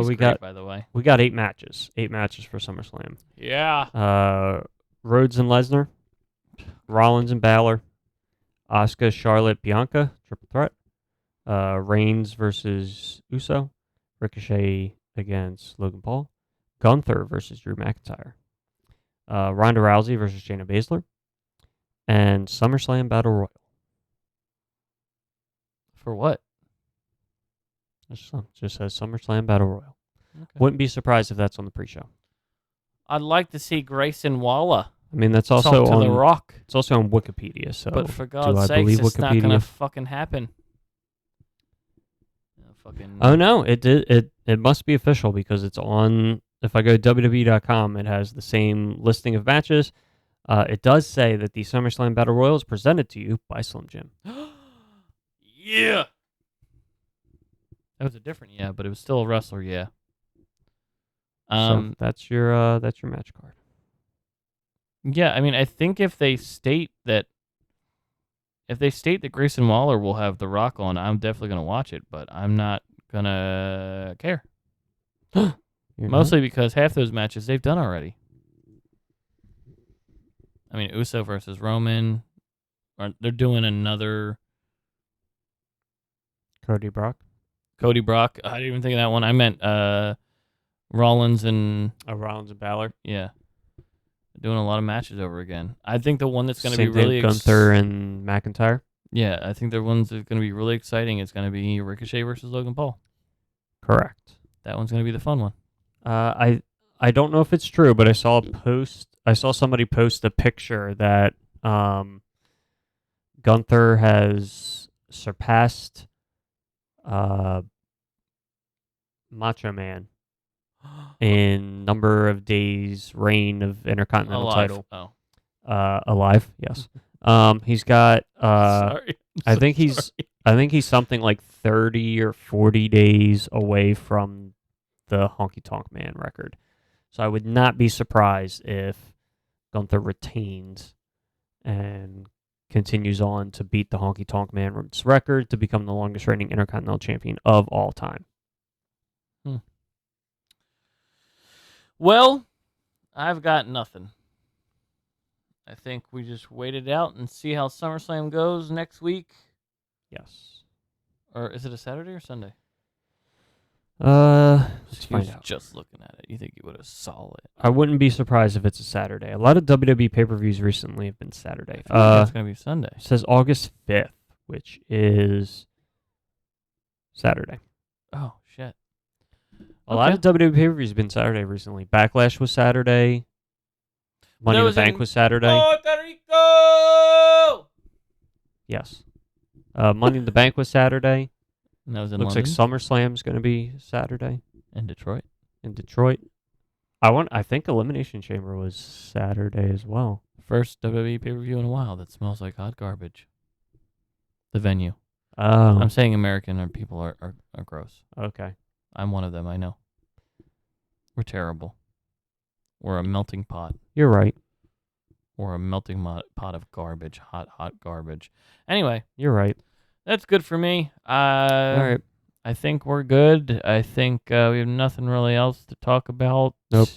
Speaker 1: we
Speaker 2: great, by the way.
Speaker 1: got 8 matches. 8 matches for SummerSlam.
Speaker 2: Yeah.
Speaker 1: Rhodes and Lesnar, Rollins and Balor, Asuka, Charlotte, Bianca, triple threat. Reigns versus Uso, Ricochet against Logan Paul, Gunther versus Drew McIntyre, Ronda Rousey versus Shayna Baszler, and SummerSlam Battle Royal.
Speaker 2: For what?
Speaker 1: Just says SummerSlam Battle Royal.
Speaker 2: Okay.
Speaker 1: Wouldn't be surprised if that's on the pre-show.
Speaker 2: I'd like to see Grayson Waller
Speaker 1: I mean, that's also
Speaker 2: talk to
Speaker 1: on
Speaker 2: The Rock.
Speaker 1: It's also on Wikipedia. So,
Speaker 2: But for
Speaker 1: do
Speaker 2: God's
Speaker 1: I
Speaker 2: sakes,
Speaker 1: believe
Speaker 2: it's not going to
Speaker 1: Wikipedia?
Speaker 2: fucking happen. Fucking.
Speaker 1: Oh no, it did. It must be official because it's on. If I go to WWE.com, it has the same listing of matches. It does say that the SummerSlam Battle Royal is presented to you by Slim Jim.
Speaker 2: Yeah. That was a different but it was still a wrestler,
Speaker 1: So that's your match card.
Speaker 2: Yeah, I mean, I think if they state that Grayson Waller will have The Rock on, I'm definitely gonna watch it, but I'm not gonna care. Mostly because half those matches they've done already. I mean, Uso versus Roman, or they're doing another
Speaker 1: Cody Brock.
Speaker 2: Cody Brock. I didn't even think of that one. I meant Rollins and
Speaker 1: Rollins and Balor.
Speaker 2: yeah, doing a lot of matches over again. I think the one that's going to be
Speaker 1: Same thing,
Speaker 2: really
Speaker 1: Gunther and McIntyre.
Speaker 2: yeah, I think the ones that's going to be really exciting is going to be Ricochet versus Logan Paul.
Speaker 1: Correct.
Speaker 2: That one's going to be the fun one.
Speaker 1: I don't know if it's true, but I saw a post. I saw somebody post a picture that Gunther has surpassed Macho Man in number of days reign of Intercontinental
Speaker 2: Alive.
Speaker 1: title.
Speaker 2: Oh,
Speaker 1: Alive, yes. He's got
Speaker 2: sorry.
Speaker 1: I think he's I think he's something like 30 or 40 days away from the Honky Tonk Man record. So I would not be surprised if Gunther retains and continues on to beat the Honky Tonk Man's record to become the longest reigning Intercontinental Champion of all time.
Speaker 2: Well, I've got nothing. I think we just wait it out and see how SummerSlam goes next week.
Speaker 1: Yes.
Speaker 2: Or is it a Saturday or Sunday?
Speaker 1: Let's
Speaker 2: He was
Speaker 1: find out.
Speaker 2: just looking at it. You think you would have saw it?
Speaker 1: I wouldn't be surprised if it's a Saturday. A lot of WWE pay-per-views recently have been Saturday.
Speaker 2: I feel like it's gonna be Sunday.
Speaker 1: It says August 5th, which is Saturday.
Speaker 2: Oh shit!
Speaker 1: A lot of WWE pay-per-views have been Saturday recently. Backlash was Saturday. Money in the Bank was Saturday.
Speaker 2: Puerto Rico.
Speaker 1: Yes. Money in the Bank was Saturday.
Speaker 2: And that was in
Speaker 1: Looks
Speaker 2: London
Speaker 1: like SummerSlam's going to be Saturday
Speaker 2: and Detroit.
Speaker 1: in Detroit. I think Elimination Chamber was Saturday as well.
Speaker 2: First WWE pay-per-view in a while that smells like hot garbage. The venue.
Speaker 1: Oh,
Speaker 2: I'm saying American people are gross.
Speaker 1: okay.
Speaker 2: I'm one of them. I know. We're terrible. We're a melting pot.
Speaker 1: You're right.
Speaker 2: We're a melting pot of garbage. Hot garbage. Anyway,
Speaker 1: You're right.
Speaker 2: that's good for me.
Speaker 1: All right.
Speaker 2: I think we're good. I think we have nothing really else to talk about.
Speaker 1: Nope.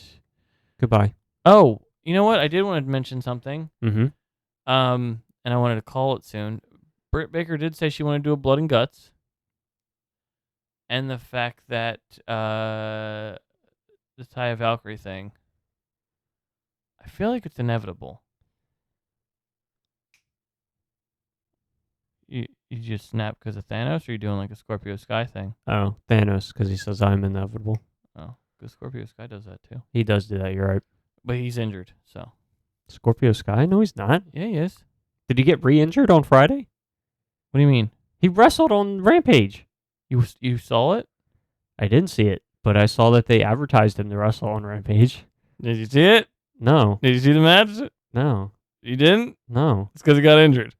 Speaker 1: Goodbye.
Speaker 2: Oh, you know what? I did want to mention something.
Speaker 1: Mm-hmm.
Speaker 2: And I wanted to call it soon. Britt Baker did say she wanted to do a Blood and Guts. And the fact that the Taya Valkyrie thing, I feel like it's inevitable. You just snap because of Thanos, or you doing like a Scorpio Sky thing?
Speaker 1: Oh, Thanos, because he says I'm inevitable.
Speaker 2: Oh, because Scorpio Sky does that too.
Speaker 1: He does do that. You're right.
Speaker 2: But he's injured, so.
Speaker 1: Scorpio Sky? No, he's not.
Speaker 2: Yeah, he is.
Speaker 1: Did he get re-injured on Friday?
Speaker 2: What do you mean?
Speaker 1: He wrestled on Rampage.
Speaker 2: You saw it?
Speaker 1: I didn't see it, but I saw that they advertised him to wrestle on Rampage.
Speaker 2: Did you see it?
Speaker 1: No,
Speaker 2: Did you see the match?
Speaker 1: no,
Speaker 2: You didn't?
Speaker 1: no.
Speaker 2: It's because he got injured.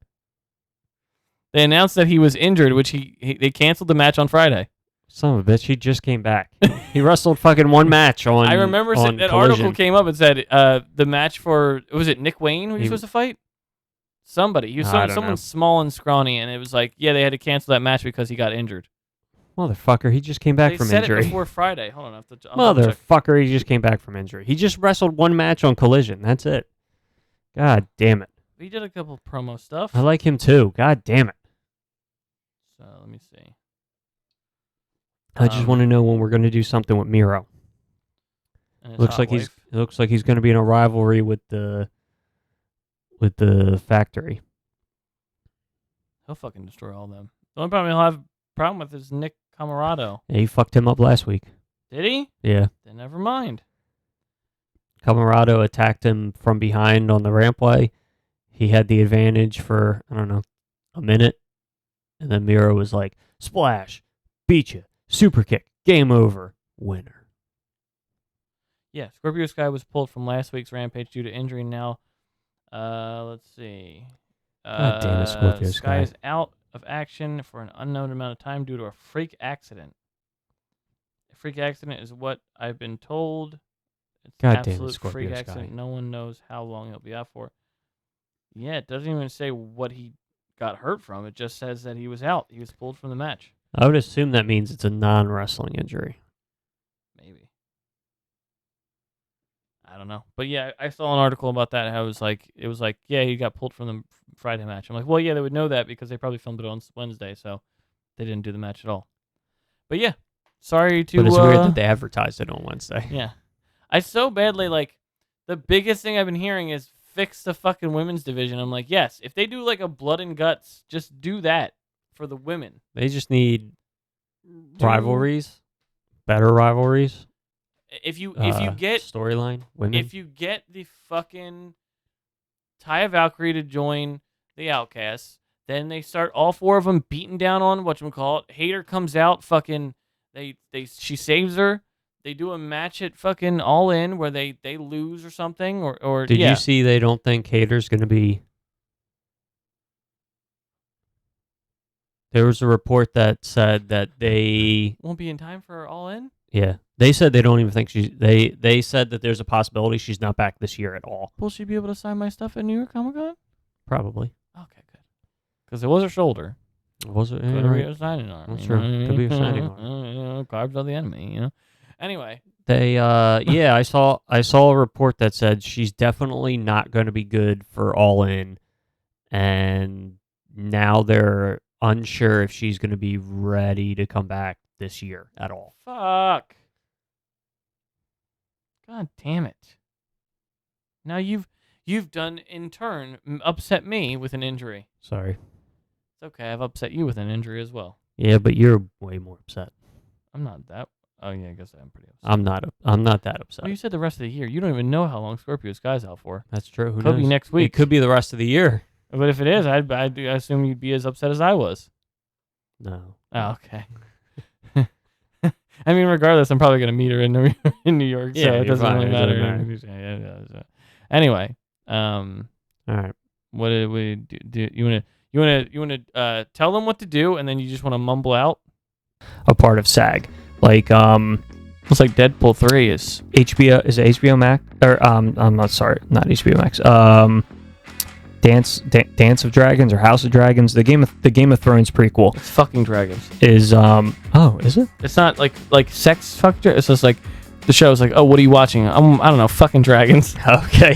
Speaker 2: They announced that he was injured, which they canceled the match on Friday.
Speaker 1: Son of a bitch, he just came back. He wrestled fucking one match on
Speaker 2: I remember
Speaker 1: on
Speaker 2: that
Speaker 1: Collision.
Speaker 2: article came up and said the match for, was it Nick Wayne who he was supposed to fight? Somebody. He was
Speaker 1: I don't
Speaker 2: someone
Speaker 1: know.
Speaker 2: small and scrawny, and it was like, yeah, they had to cancel that match because he got injured.
Speaker 1: Motherfucker, he just came back
Speaker 2: They
Speaker 1: from
Speaker 2: said
Speaker 1: injury.
Speaker 2: it before Friday. Hold on, I'll double check.
Speaker 1: Motherfucker, he just came back from injury. He just wrestled one match on Collision. That's it. God damn it.
Speaker 2: He did a couple promo stuff.
Speaker 1: I like him too. God damn it.
Speaker 2: So let me see.
Speaker 1: I just want to know when we're going to do something with Miro.
Speaker 2: And his
Speaker 1: Looks
Speaker 2: hot
Speaker 1: like
Speaker 2: wife.
Speaker 1: it looks like he's going to be in a rivalry with the factory.
Speaker 2: He'll fucking destroy all of them. The only problem he'll have problem with is Nick Camarado.
Speaker 1: Yeah, he fucked him up last week.
Speaker 2: Did he?
Speaker 1: Yeah.
Speaker 2: Then never mind.
Speaker 1: Camarado attacked him from behind on the rampway. He had the advantage for, I don't know, a minute. And then Miro was like, splash, beat you, super kick, game over, winner.
Speaker 2: Yeah, Scorpio Sky was pulled from last week's Rampage due to injury. Now, let's see.
Speaker 1: God damn it, Scorpio Sky.
Speaker 2: is out of action for an unknown amount of time due to a freak accident. A freak accident is what I've been told. It's
Speaker 1: God
Speaker 2: an
Speaker 1: damn it,
Speaker 2: absolute
Speaker 1: Scorpio
Speaker 2: freak
Speaker 1: Sky.
Speaker 2: accident. No one knows how long he'll be out for. Yeah, it doesn't even say what he got hurt from. It just says that he was out. He was pulled from the match.
Speaker 1: I would assume that means it's a non-wrestling injury.
Speaker 2: Maybe. I don't know. But yeah, I saw an article about that. How it was like, yeah, he got pulled from the Friday match. I'm like, well, yeah, they would know that because they probably filmed it on Wednesday, so they didn't do the match at all. But yeah, sorry to.
Speaker 1: But it's weird that they advertised it on Wednesday.
Speaker 2: Yeah, I so badly like the biggest thing I've been hearing is fix the fucking women's division. I'm like, yes, if they do like a blood and guts, just do that for the women.
Speaker 1: They just need rivalries, better rivalries.
Speaker 2: If you get
Speaker 1: storyline women,
Speaker 2: if you get the fucking Taya Valkyrie to join the Outcasts, then they start all four of them beating down on whatchamacallit. Hater comes out, fucking she saves her. They do a match at fucking All In where they lose or something or
Speaker 1: did
Speaker 2: yeah.
Speaker 1: you see they don't think Hater's going to be There was a report that said that they
Speaker 2: Won't be in time for All In?
Speaker 1: they said they don't even think they said that there's a possibility she's not back this year at all.
Speaker 2: Will she be able to sign my stuff at New York Comic Con?
Speaker 1: Probably.
Speaker 2: Okay, good. Because it was her shoulder.
Speaker 1: Was it?
Speaker 2: Could be a signing arm.
Speaker 1: That's true. Could be a signing arm.
Speaker 2: Carbs are the enemy, Anyway.
Speaker 1: They I saw a report that said she's definitely not going to be good for All In, and now they're unsure if she's going to be ready to come back this year at all.
Speaker 2: Fuck. God damn it. Now you've done in turn upset me with an injury.
Speaker 1: Sorry.
Speaker 2: It's okay. I've upset you with an injury as well.
Speaker 1: Yeah, but you're way more upset.
Speaker 2: I'm not that. Oh yeah, I guess I am pretty upset.
Speaker 1: I'm not that upset.
Speaker 2: Well, you said the rest of the year. You don't even know how long Scorpio Sky's out for.
Speaker 1: That's true. Who
Speaker 2: Could be
Speaker 1: knows?
Speaker 2: next week.
Speaker 1: It could be the rest of the year.
Speaker 2: But if it is, I'd assume you'd be as upset as I was.
Speaker 1: No.
Speaker 2: Oh, okay. I mean, regardless, I'm probably gonna meet her in New York, so
Speaker 1: Yeah,
Speaker 2: it
Speaker 1: you're
Speaker 2: doesn't
Speaker 1: fine.
Speaker 2: really
Speaker 1: It doesn't
Speaker 2: matter. Yeah. Anyway,
Speaker 1: All right.
Speaker 2: what did we do? You wanna tell them what to do, and then you just wanna mumble out?
Speaker 1: A part of SAG, like
Speaker 2: It's like Deadpool 3 is.
Speaker 1: HBO is it HBO Max or I'm not sorry, not HBO Max. Dance of Dragons or House of Dragons, the Game of Thrones prequel
Speaker 2: It's fucking dragons.
Speaker 1: is oh, is it?
Speaker 2: It's not like sex fuck. It's just like the show's like, oh, what are you watching? I don't know, fucking dragons.
Speaker 1: Okay.